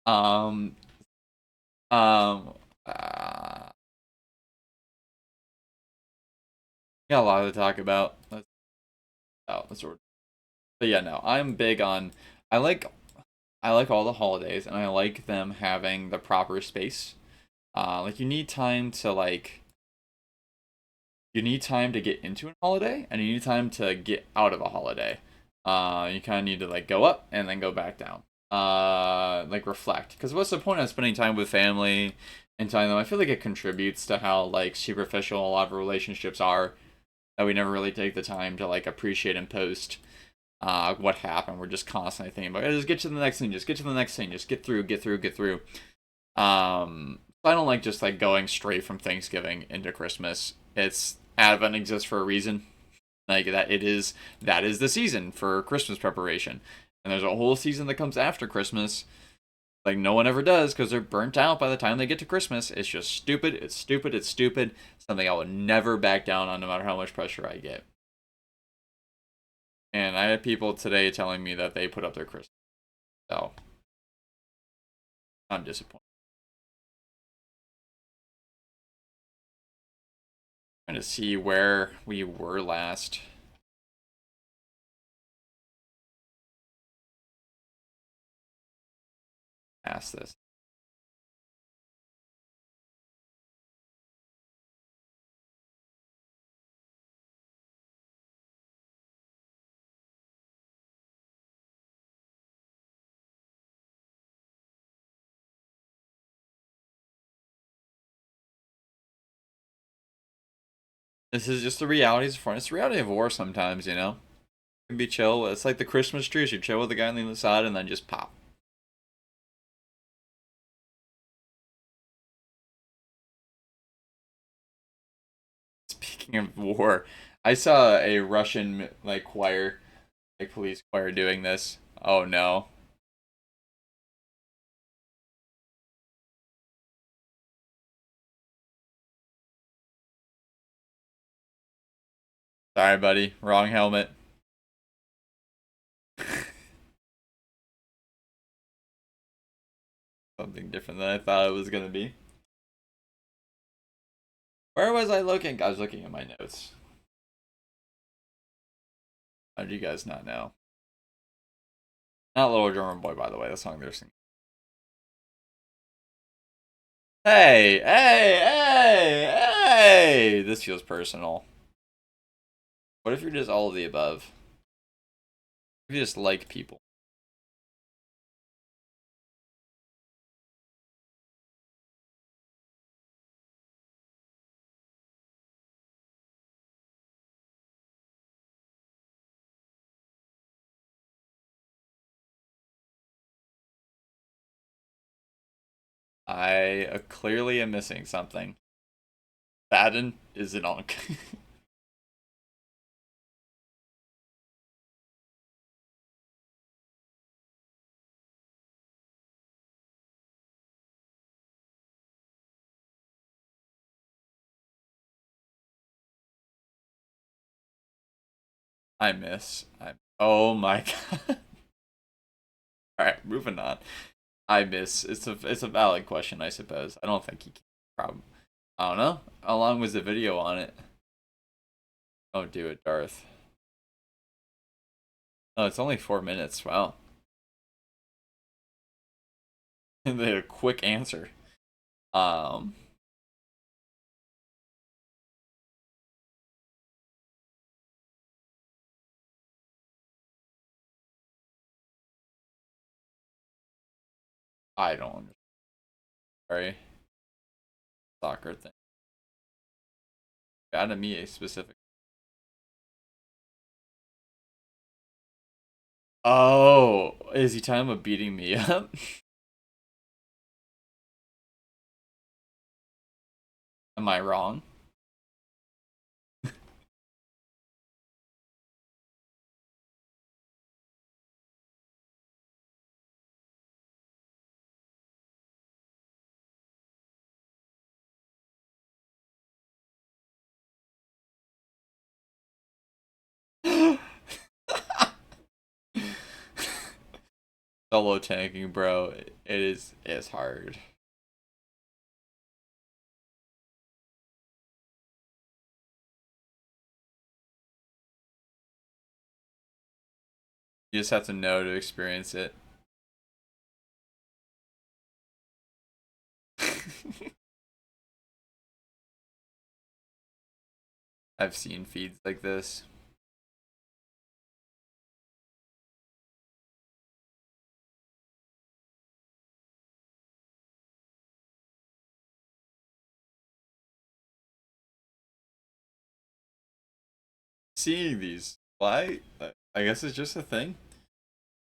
Um, um, uh, got a lot to talk about. Let's sort. But yeah, no, I'm big on. I like, I like all the holidays, and I like them having the proper space. Like you need time to like. You need time to get into a holiday, and you need time to get out of a holiday. You kind of need to like go up and then go back down. Like reflect, because what's the point of spending time with family and telling them? I feel like it contributes to how like superficial a lot of relationships are, that we never really take the time to like appreciate and post what happened. We're just constantly thinking about, just get to the next thing, just get to the next thing, just get through. I don't like just like going straight from Thanksgiving into Christmas. It's Advent exists for a reason. Like that is the season for Christmas preparation. And there's a whole season that comes after Christmas. Like no one ever does, because they're burnt out by the time they get to Christmas. It's just stupid. It's stupid. It's stupid. Something I would never back down on, no matter how much pressure I get. And I had people today telling me that they put up their Christmas. So I'm disappointed. Trying to see where we were last. Past this. This is just the realities of war. It's the reality of war sometimes, you know? It can be chill. It's like the Christmas tree. You chill with the guy on the other side and then just pop. Speaking of war, I saw a Russian like choir, like police choir doing this. Oh no. Sorry, buddy. Wrong helmet. Something different than I thought it was gonna be. Where was I looking? I was looking at my notes. How do you guys not know? Not Little Drummer Boy, by the way, the song they're singing. Hey, hey, hey, hey! This feels personal. What if you're just all of the above? If you just like people. I clearly am missing something. Baden is an onk. I miss. Oh my god. Alright, moving on. I miss. It's a valid question, I suppose. I don't think he can. Probably. I don't know. How long was the video on it? Don't do it, Darth. Oh, it's only 4 minutes. Wow. They had a quick answer. I don't understand. Sorry. Soccer thing. Out of me a specific. Oh, is he talking about beating me up? Am I wrong? Solo tanking, bro. It's hard. You just have to know to experience it. I've seen feeds like this. Seeing these. Why? I guess it's just a thing.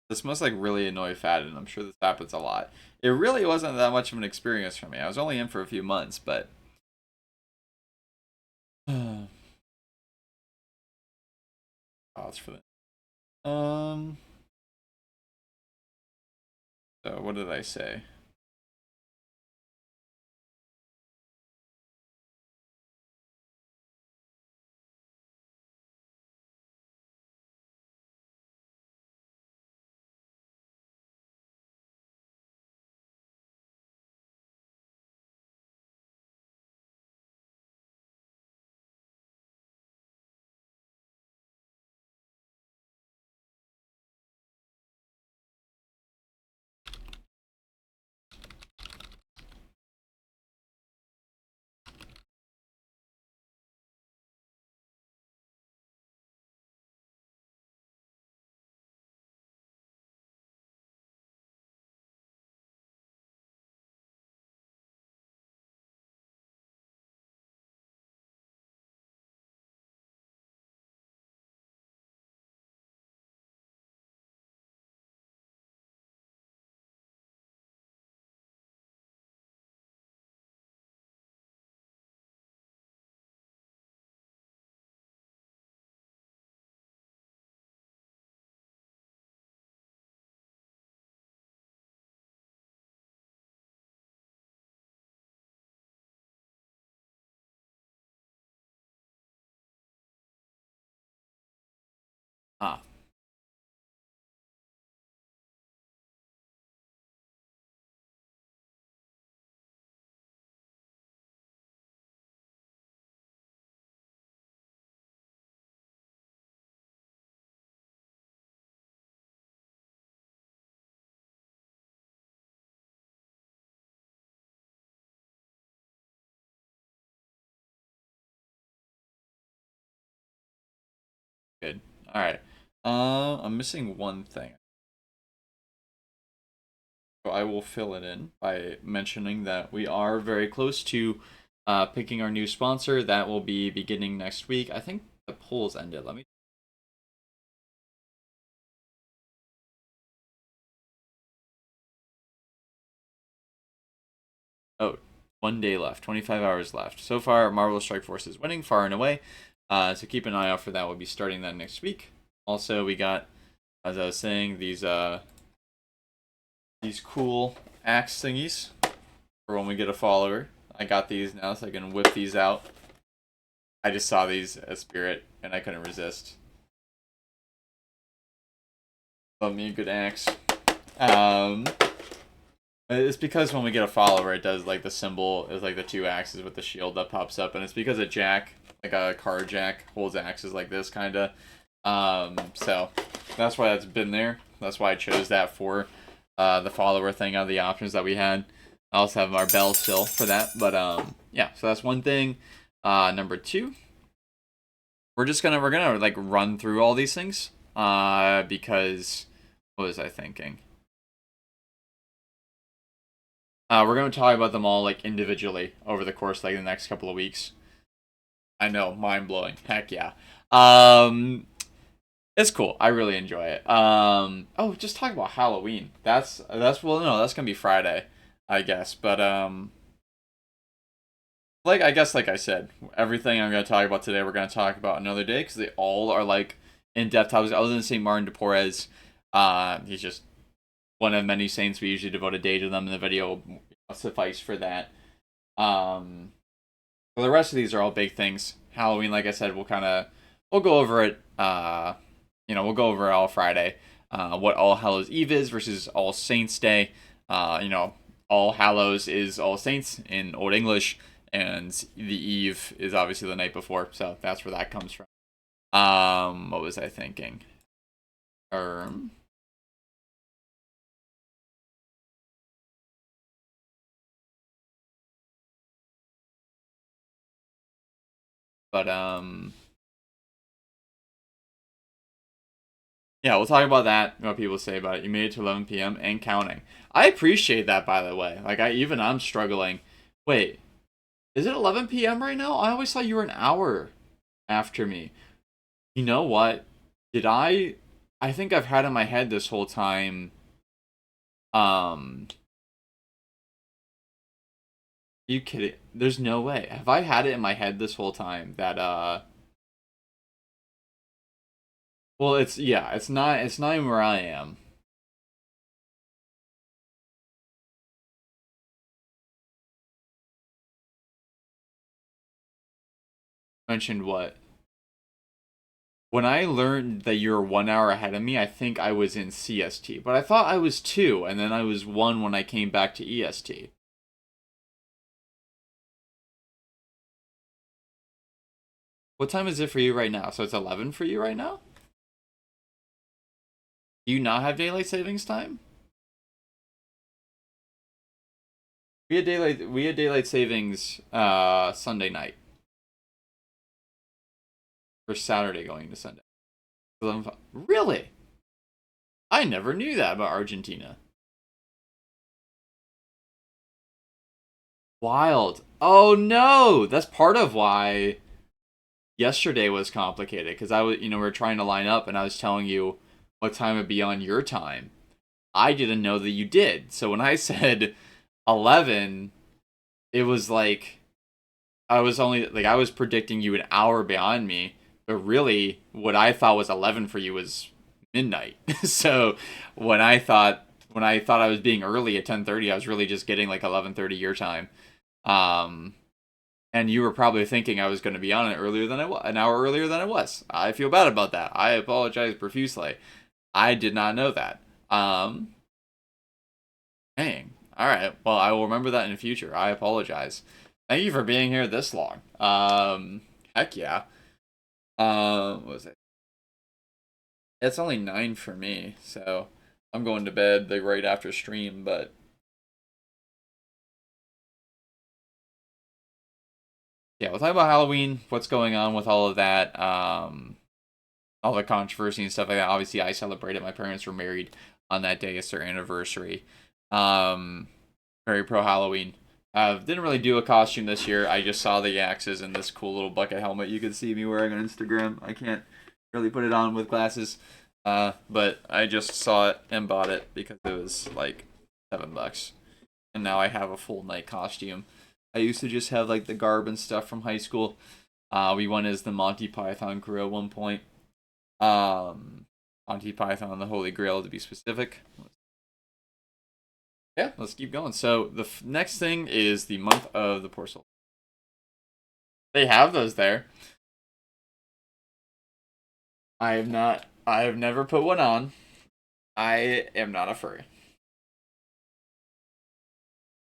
This must like really annoy Fadden. I'm sure this happens a lot. It really wasn't that much of an experience for me. I was only in for a few months, but thoughts for that. So what did I say? Ah. Good. All right. I'm missing one thing. So I will fill it in by mentioning that we are very close to picking our new sponsor. That will be beginning next week. I think the polls ended. Let me. Oh, 1 day left. 25 hours left. So far, Marvel Strike Force is winning far and away. So keep an eye out for that. We'll be starting that next week. Also, we got, as I was saying, these cool axe thingies for when we get a follower. I got these now, so I can whip these out. I just saw these at Spirit, and I couldn't resist. Love me a good axe. It's because when we get a follower, it does like the symbol is like the 2 axes with the shield that pops up, and it's because a jack, like a car jack, holds axes like this kind of. So that's why that's been there. That's why I chose that for the follower thing out of the options that we had. I also have our bell still for that, but yeah. So that's one thing. Number 2, we're gonna like run through all these things because what was I thinking? We're going to talk about them all like individually over the course of like the next couple of weeks. I know, mind blowing. Heck yeah. It's cool. I really enjoy it. Oh, just talk about Halloween. That's well, no, that's gonna be Friday, I guess. But like I guess like I said, everything I'm gonna talk about today, we're gonna talk about another day because they all are like in-depth topics. Other than Saint Martin de Porres, he's just one of many saints. We usually devote a day to them in the video. Suffice for that. Well, the rest of these are all big things. Halloween, like I said, we'll go over it. We'll go over it all Friday. What All Hallows Eve is versus All Saints Day. All Hallows is All Saints in Old English, and the Eve is obviously the night before. So that's where that comes from. What was I thinking? But yeah, we'll talk about that. What people say about it. You made it to 11 p.m. and counting. I appreciate that, by the way. Like I'm struggling. Wait, is it 11 p.m. right now? I always thought you were an hour after me. You know what? I think I've had in my head this whole time. You kidding? There's no way. Have I had it in my head this whole time that well, it's not even where I am. Mentioned what? When I learned that you're 1 hour ahead of me, I think I was in CST, but I thought I was 2, and then I was 1 when I came back to EST. What time is it for you right now? So it's 11 for you right now? Do you not have daylight savings time? We had daylight savings Sunday night. For Saturday going to Sunday. Really? I never knew that about Argentina. Wild. Oh no! That's part of why yesterday was complicated because we were trying to line up and I was telling you what time would be on your time. I didn't know that you did. So when I said 11, it was like I was predicting you an hour behind me, but really what I thought was 11 for you was midnight. So when I thought I was being early at 10:30, I was really just getting like 11:30 your time. And you were probably thinking I was going to be on it earlier than I was, an hour earlier than I was. I feel bad about that. I apologize profusely. I did not know that. Dang. All right. Well, I will remember that in the future. I apologize. Thank you for being here this long. Heck yeah. What was it? It's only 9 for me, so I'm going to bed like right after stream, but yeah, we'll talk about Halloween, what's going on with all of that. all the controversy and stuff like that. Obviously, I celebrated. My parents were married on that day. It's their anniversary. Very pro Halloween. Didn't really do a costume this year. I just saw the axes and this cool little bucket helmet you can see me wearing on Instagram. I can't really put it on with glasses. But I just saw it and bought it because it was like $7. And now I have a full night costume. I used to just have like the garb and stuff from high school. We went as the Monty Python crew at one point. Monty Python, the Holy Grail to be specific. Yeah, let's keep going. So the next thing is the month of the Poor Soul. They have those there. I have never put one on. I am not a furry.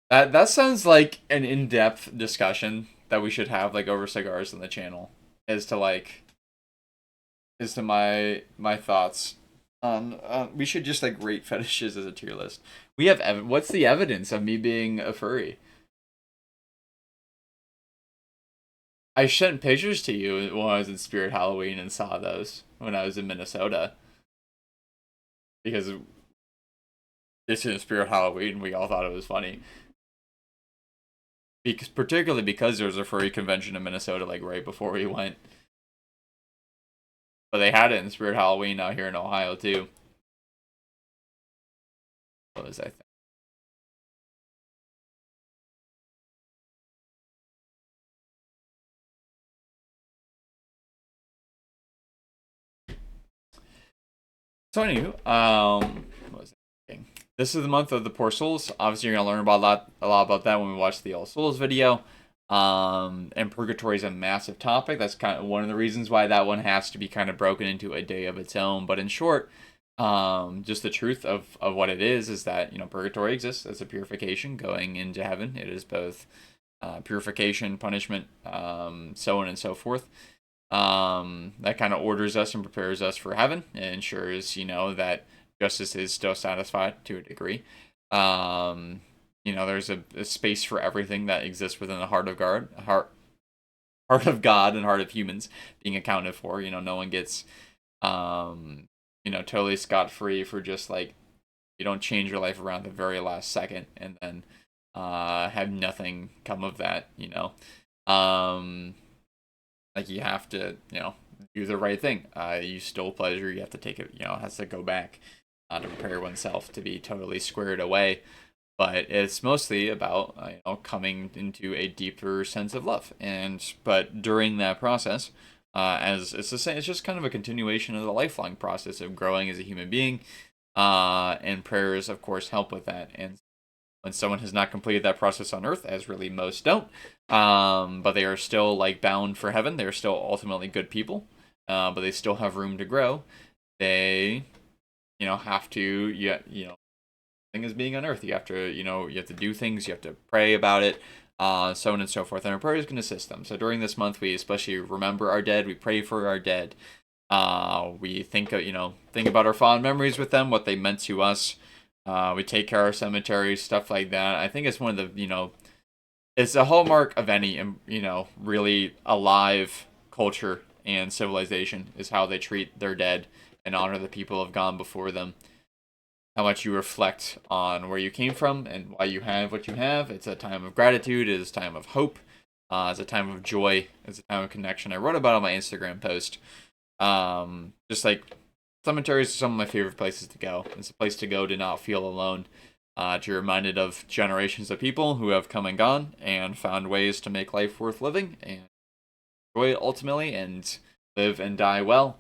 That sounds like an in-depth discussion that we should have like over cigars on the channel as to my thoughts on we should just like rate fetishes as a tier list. We have what's the evidence of me being a furry? I sent pictures to you when I was in Spirit Halloween and saw those when I was in Minnesota. Because it's in Spirit Halloween, we all thought it was funny. Particularly because there was a furry convention in Minnesota like right before we went. But they had it in Spirit Halloween out here in Ohio too. What was I think? So anywho, what was I thinking? This is the month of the Poor Souls. Obviously, you're gonna learn about a lot about that when we watch the All Souls video. And purgatory is a massive topic. That's kind of one of the reasons why that one has to be kind of broken into a day of its own. But in short, just the truth of what it is that, you know, purgatory exists as a purification going into heaven. It is both purification, punishment, so on and so forth. That kind of orders us and prepares us for heaven and ensures, you know, that justice is still satisfied to a degree. You know, there's a space for everything that exists within the heart of God, heart of God and heart of humans being accounted for. You know, no one gets, you know, totally scot-free for just like, you don't change your life around the very last second and then have nothing come of that, you know. Like you have to, you know, do the right thing. You stole pleasure, you have to take it, you know, it has to go back to prepare oneself to be totally squared away. But it's mostly about, you know, coming into a deeper sense of love. But during that process, as it's the same, it's just kind of a continuation of the lifelong process of growing as a human being. And prayers, of course, help with that. And when someone has not completed that process on earth, as really most don't, but they are still like bound for heaven, they're still ultimately good people, but they still have room to grow. They, you know, have to, you know, thing is being on earth. You have to, you know, you have to do things, you have to pray about it, so on and so forth. And our prayers can assist them. So during this month, we especially remember our dead. We pray for our dead. We think, you know, think about our fond memories with them, what they meant to us. We take care of our cemeteries, stuff like that. I think it's one of the, you know, it's a hallmark of any, you know, really alive culture and civilization is how they treat their dead and honor the people who have gone before them. How much you reflect on where you came from and why you have what you have. It's a time of gratitude. It is a time of hope. It's a time of joy. It's a time of connection. I wrote about it on my Instagram post. Just like cemeteries are some of my favorite places to go. It's a place to go to not feel alone. To be reminded of generations of people who have come and gone and found ways to make life worth living and enjoy it ultimately and live and die well.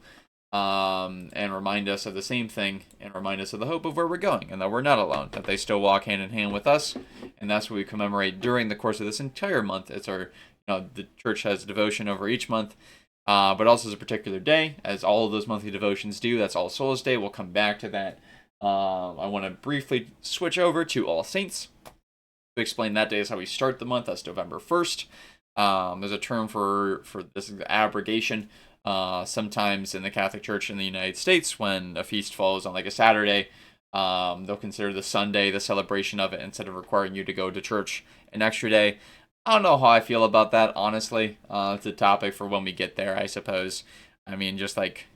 And remind us of the same thing and remind us of the hope of where we're going and that we're not alone, that they still walk hand in hand with us. And that's what we commemorate during the course of this entire month. It's our, you know, the church has devotion over each month, but also as a particular day, as all of those monthly devotions do. That's All Souls Day. We'll come back to that. I want to briefly switch over to All Saints to explain that day is how we start the month. That's November 1st. There's a term for this abrogation. Sometimes in the Catholic Church in the United States, when a feast falls on like a Saturday, they'll consider the Sunday the celebration of it instead of requiring you to go to church an extra day. I don't know how I feel about that, honestly. It's a topic for when we get there, I suppose. I mean, just like,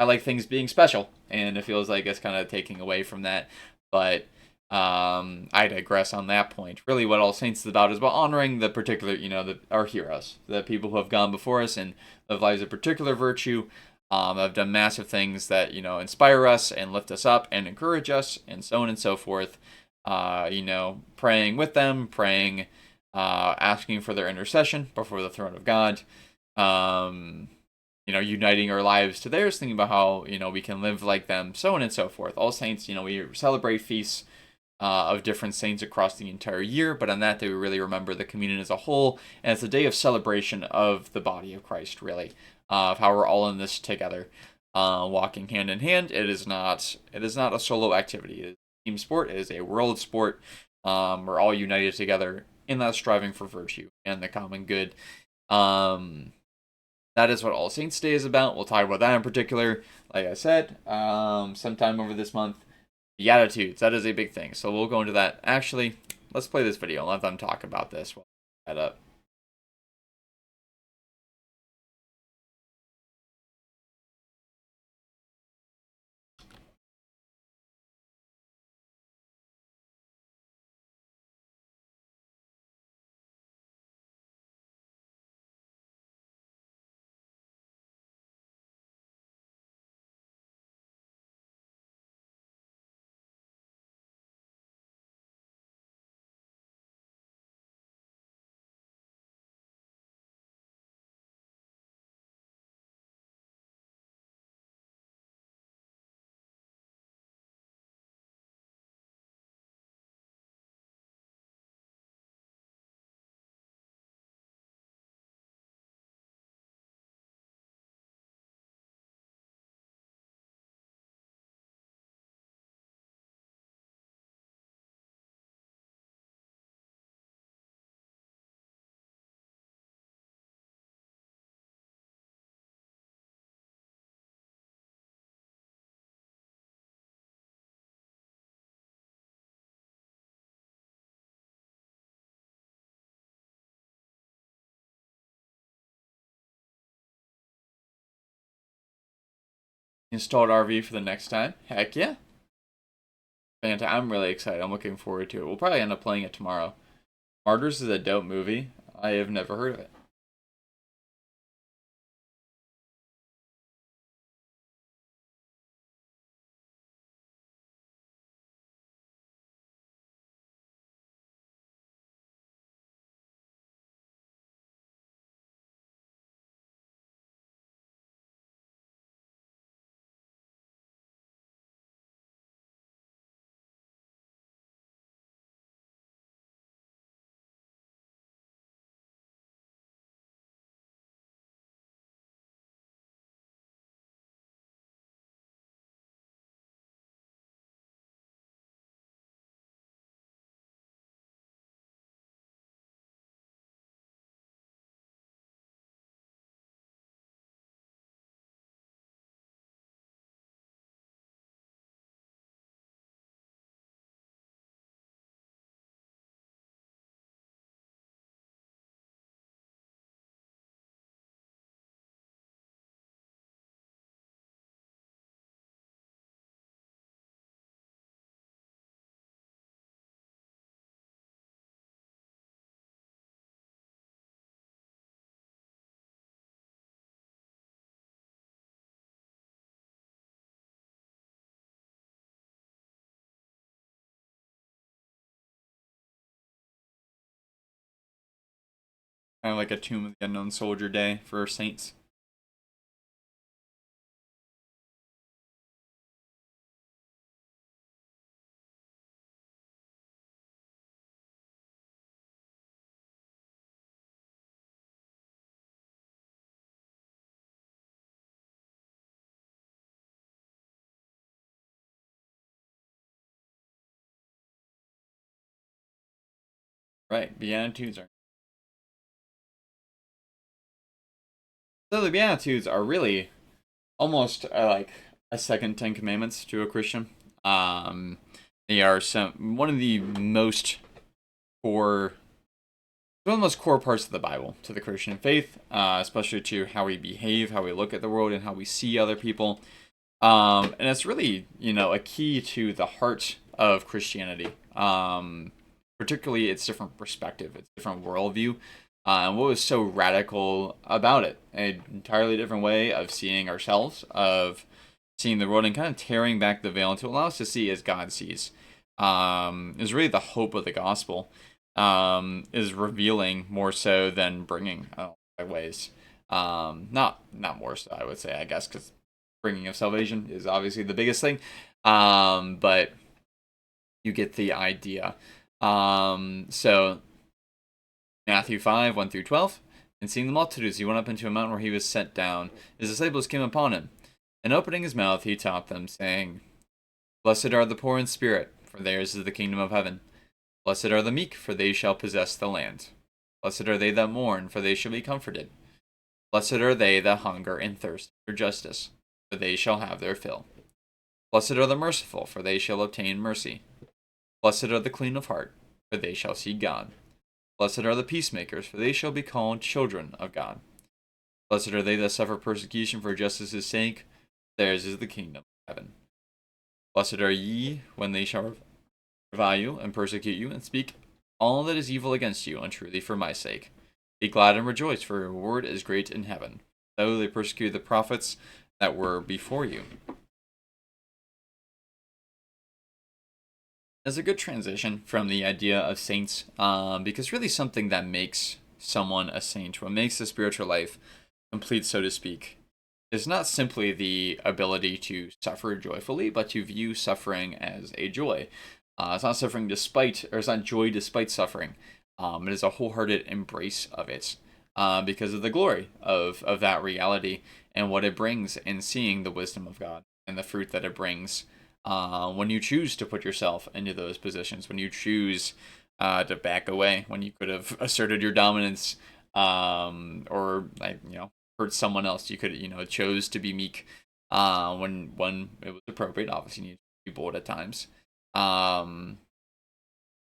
I like things being special, and it feels like it's kind of taking away from that. But I digress on that point. Really, what All Saints is about is about honoring the particular, our heroes, the people who have gone before us and live lives of particular virtue, have done massive things that, inspire us and lift us up and encourage us, and so on and so forth. Praying with them, asking for their intercession before the throne of God. Uniting our lives to theirs, thinking about how, we can live like them, so on and so forth. All Saints, we celebrate feasts of different saints across the entire year, but on that day we really remember the communion as a whole, and it's a day of celebration of the body of Christ, really, of how we're all in this together, walking hand in hand. It is not a solo activity. It is a team sport. It is a world sport. We're all united together in that striving for virtue and the common good. That is what All Saints Day is about. We'll talk about that in particular, like I said, sometime over this month. Beatitudes, that is a big thing. So we'll go into that. Actually, let's play this video and let them talk about this. We'll set that up. Installed RV for the next time. Heck yeah. Fantastic. I'm really excited. I'm looking forward to it. We'll probably end up playing it tomorrow. Martyrs is a dope movie. I have never heard of it. Kind of like a Tomb of the Unknown Soldier day for Saints. Right, Beatitudes are. So the Beatitudes are really almost like a second Ten Commandments to a Christian. They are one of the most core parts of the Bible to the Christian faith, especially to how we behave, how we look at the world, and how we see other people. And it's really, a key to the heart of Christianity. Particularly its different perspective, its different worldview, and what was so radical about it. An entirely different way of seeing ourselves, of seeing the world, and kind of tearing back the veil to allow us to see as God sees. Is really the hope of the gospel. Is revealing more so than bringing ways. Not more so, I would say, I guess, because bringing of salvation is obviously the biggest thing. But you get the idea. So Matthew 5, 1 through 12. And seeing the multitudes, he went up into a mountain where he was set down. His disciples came upon him. And opening his mouth, he taught them, saying, Blessed are the poor in spirit, for theirs is the kingdom of heaven. Blessed are the meek, for they shall possess the land. Blessed are they that mourn, for they shall be comforted. Blessed are they that hunger and thirst for justice, for they shall have their fill. Blessed are the merciful, for they shall obtain mercy. Blessed are the clean of heart, for they shall see God. Blessed are the peacemakers, for they shall be called children of God. Blessed are they that suffer persecution for justice' sake, theirs is the kingdom of heaven. Blessed are ye when they shall revile you and persecute you, and speak all that is evil against you untruly for my sake. Be glad and rejoice, for your reward is great in heaven. Though they persecuted the prophets that were before you. As a good transition from the idea of saints, because really something that makes someone a saint, what makes the spiritual life complete, so to speak, is not simply the ability to suffer joyfully, but to view suffering as a joy. It's not suffering despite, or it's not joy despite suffering. It is a wholehearted embrace of it, because of the glory of that reality and what it brings in seeing the wisdom of God and the fruit that it brings. When you choose to put yourself into those positions, when you choose to back away, when you could have asserted your dominance, or hurt someone else, you could chose to be meek when it was appropriate. Obviously, you need to be bold at times.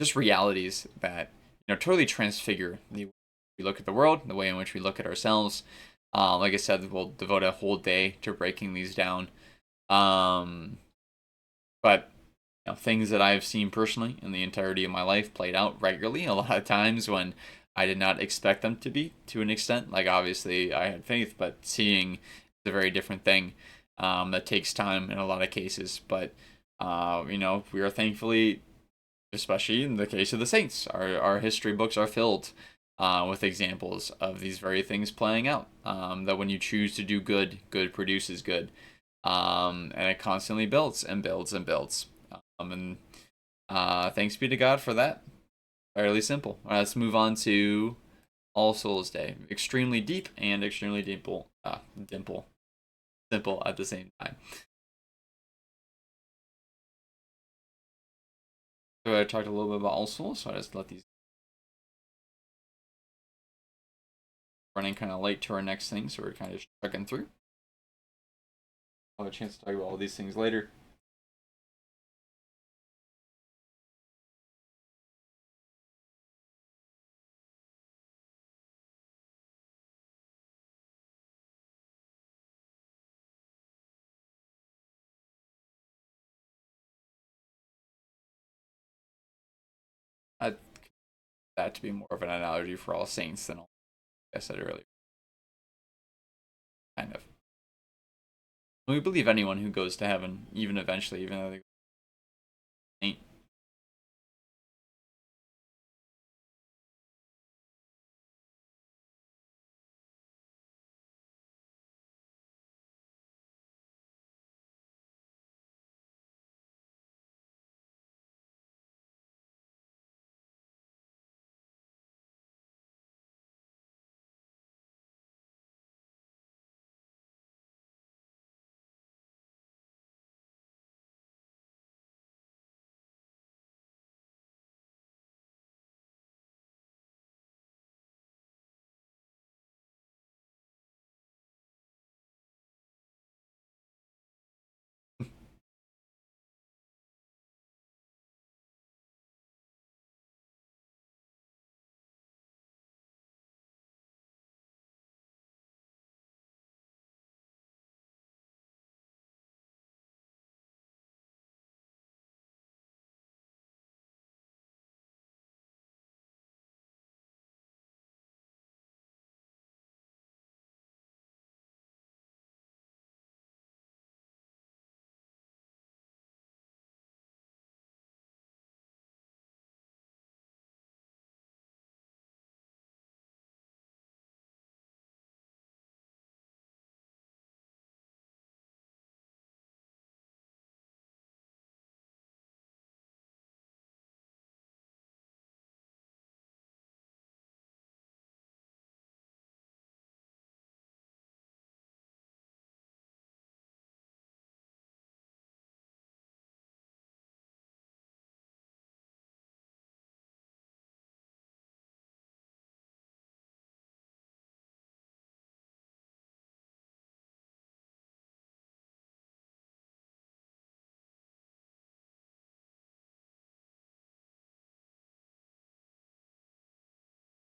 Just realities that totally transfigure the way we look at the world, the way in which we look at ourselves. Like I said, we'll devote a whole day to breaking these down. But things that I've seen personally in the entirety of my life played out regularly, a lot of times when I did not expect them to be, to an extent. Like, obviously, I had faith, but seeing is a very different thing that takes time in a lot of cases. But, we are thankfully, especially in the case of the saints, our history books are filled with examples of these very things playing out. That when you choose to do good, good produces good. And it constantly builds and builds and builds. And thanks be to God for that. Fairly simple. All right, let's move on to All Souls Day. Extremely deep and extremely dimple. Simple at the same time. So I talked a little bit about All Souls, so I just let these running kind of late to our next thing, so we're kind of chugging through. I'll have a chance to talk about all these things later. That to be more of an analogy for all saints than all I said earlier. Kind of. We believe anyone who goes to heaven, even eventually, even though they ain't.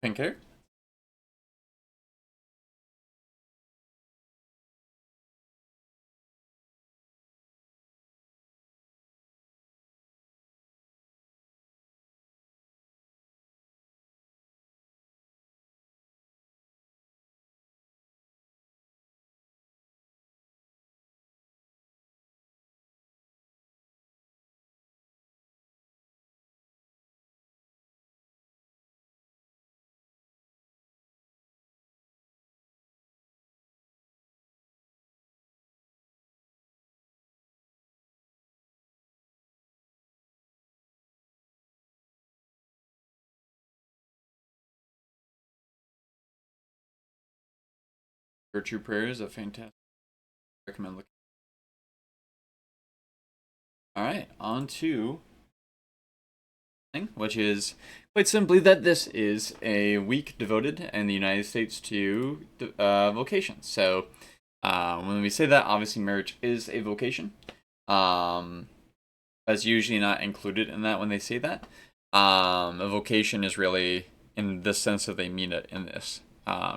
Pink hair? Virtue Prayer is a fantastic. Recommend looking. All right, on to which is quite simply that this is a week devoted in the United States to vocations. So when we say that, obviously marriage is a vocation. That's usually not included in that when they say that. A vocation is really in the sense that they mean it in this.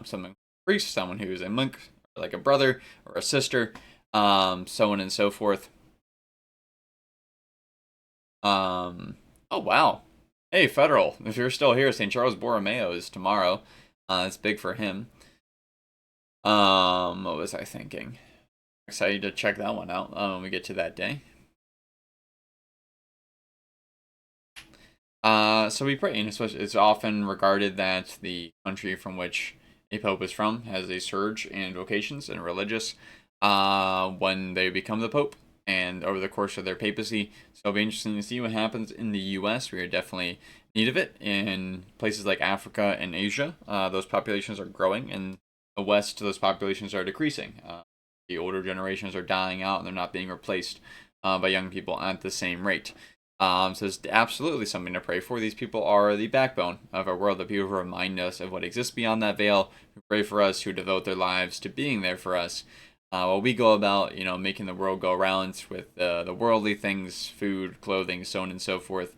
Someone priest, someone who is a monk, like a brother or a sister, so on and so forth. Oh wow. Hey, Federal, if you're still here, St. Charles Borromeo is tomorrow. It's big for him. What was I thinking? Excited to check that one out when we get to that day. So we pray, and it's often regarded that the country from which a pope is from has a surge in vocations and religious when they become the pope and over the course of their papacy. So it'll be interesting to see what happens in the U.S. We are definitely in need of it. In places like Africa and Asia, those populations are growing. In the West, those populations are decreasing. The older generations are dying out, and they're not being replaced by young people at the same rate. So it's absolutely something to pray for. These people are the backbone of our world, the people who remind us of what exists beyond that veil, who pray for us, who devote their lives to being there for us. While we go about, making the world go around with the worldly things, food, clothing, so on and so forth,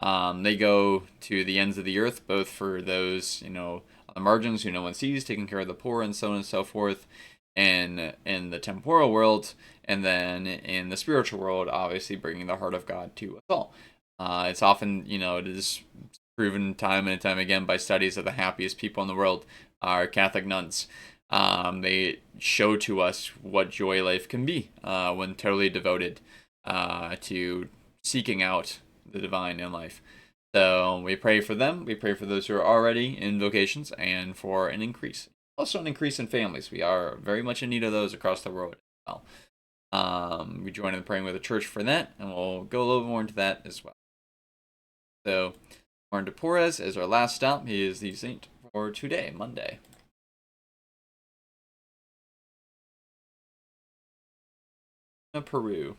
they go to the ends of the earth, both for those, on the margins who no one sees, taking care of the poor, and so on and so forth, and in the temporal world, and then in the spiritual world, obviously bringing the heart of God to us all. It's often, it is proven time and time again by studies that the happiest people in the world are Catholic nuns. They show to us what joy life can be when totally devoted to seeking out the divine in life. So we pray for them. We pray for those who are already in vocations and for an increase. Also an increase in families. We are very much in need of those across the world as well. We join in praying with the church for that, and we'll go a little more into that as well. So, Juan de Porres is our last stop. He is the saint for today, Monday. Peru.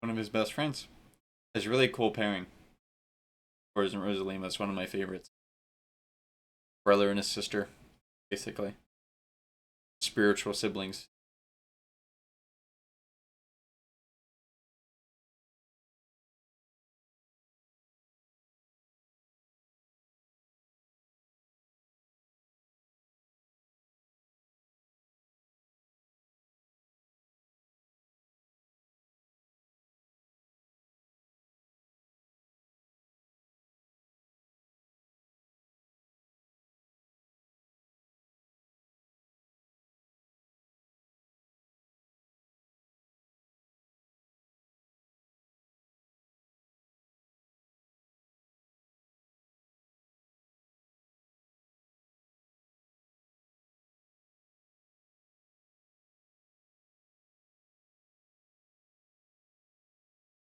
one of his best friends. It's a really cool pairing. Torres and Rosalima is one of my favorites. Brother and his sister, basically. Spiritual siblings.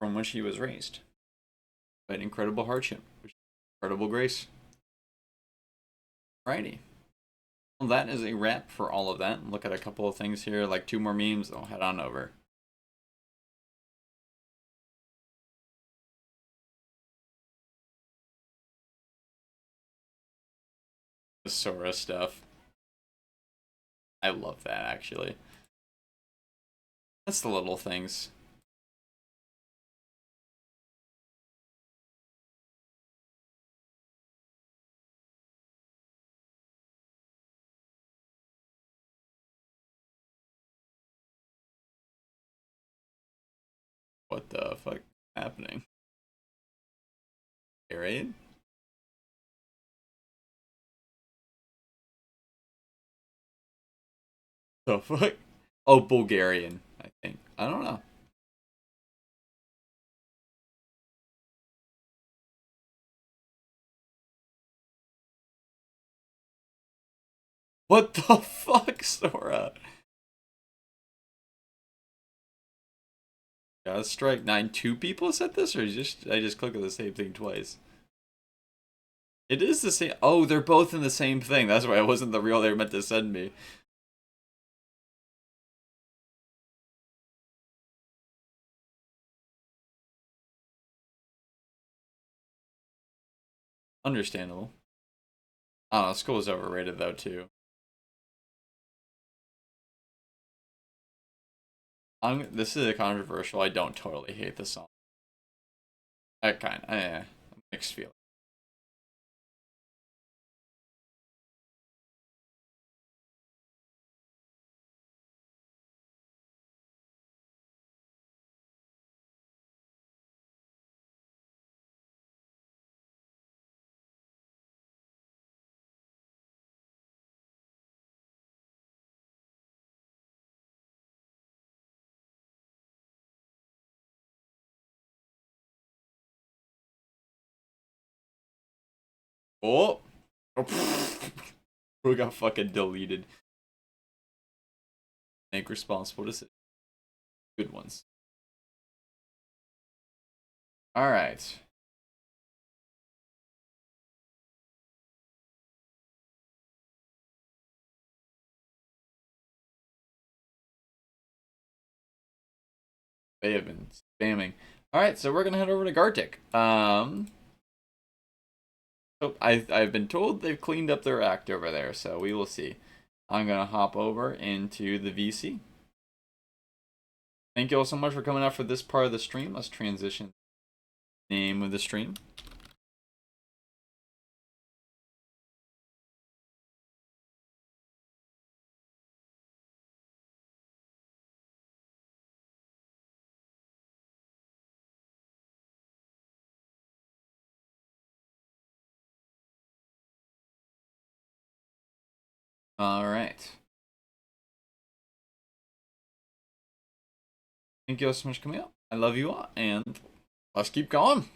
From which he was raised. By an incredible hardship. Incredible grace. Alrighty. Well, that is a wrap for all of that. Look at a couple of things here, like 2 more memes. I'll head on over. The Sora stuff. I love that, actually. That's the little things. What the fuck is happening? Raid? The fuck? Oh, Bulgarian, I think. I don't know. What the fuck, Sora? Yeah, strike 9. 2 people said this, or I just clicked on the same thing twice? It is the same. Oh, they're both in the same thing. That's why it wasn't the real they were meant to send me. Understandable. I don't know, school is overrated though too. This is a controversial. I don't totally hate the song. I kind of, mixed feeling. Oh, who got fucking deleted? Make responsible decisions. Good ones. All right. They have been spamming. All right, so we're gonna head over to Gartic. So I've been told they've cleaned up their act over there, so we will see. I'm gonna hop over into the VC. Thank you all so much for coming out for this part of the stream. Let's transition the name of the stream. All right. Thank you all so much for coming out. I love you all, and let's keep going.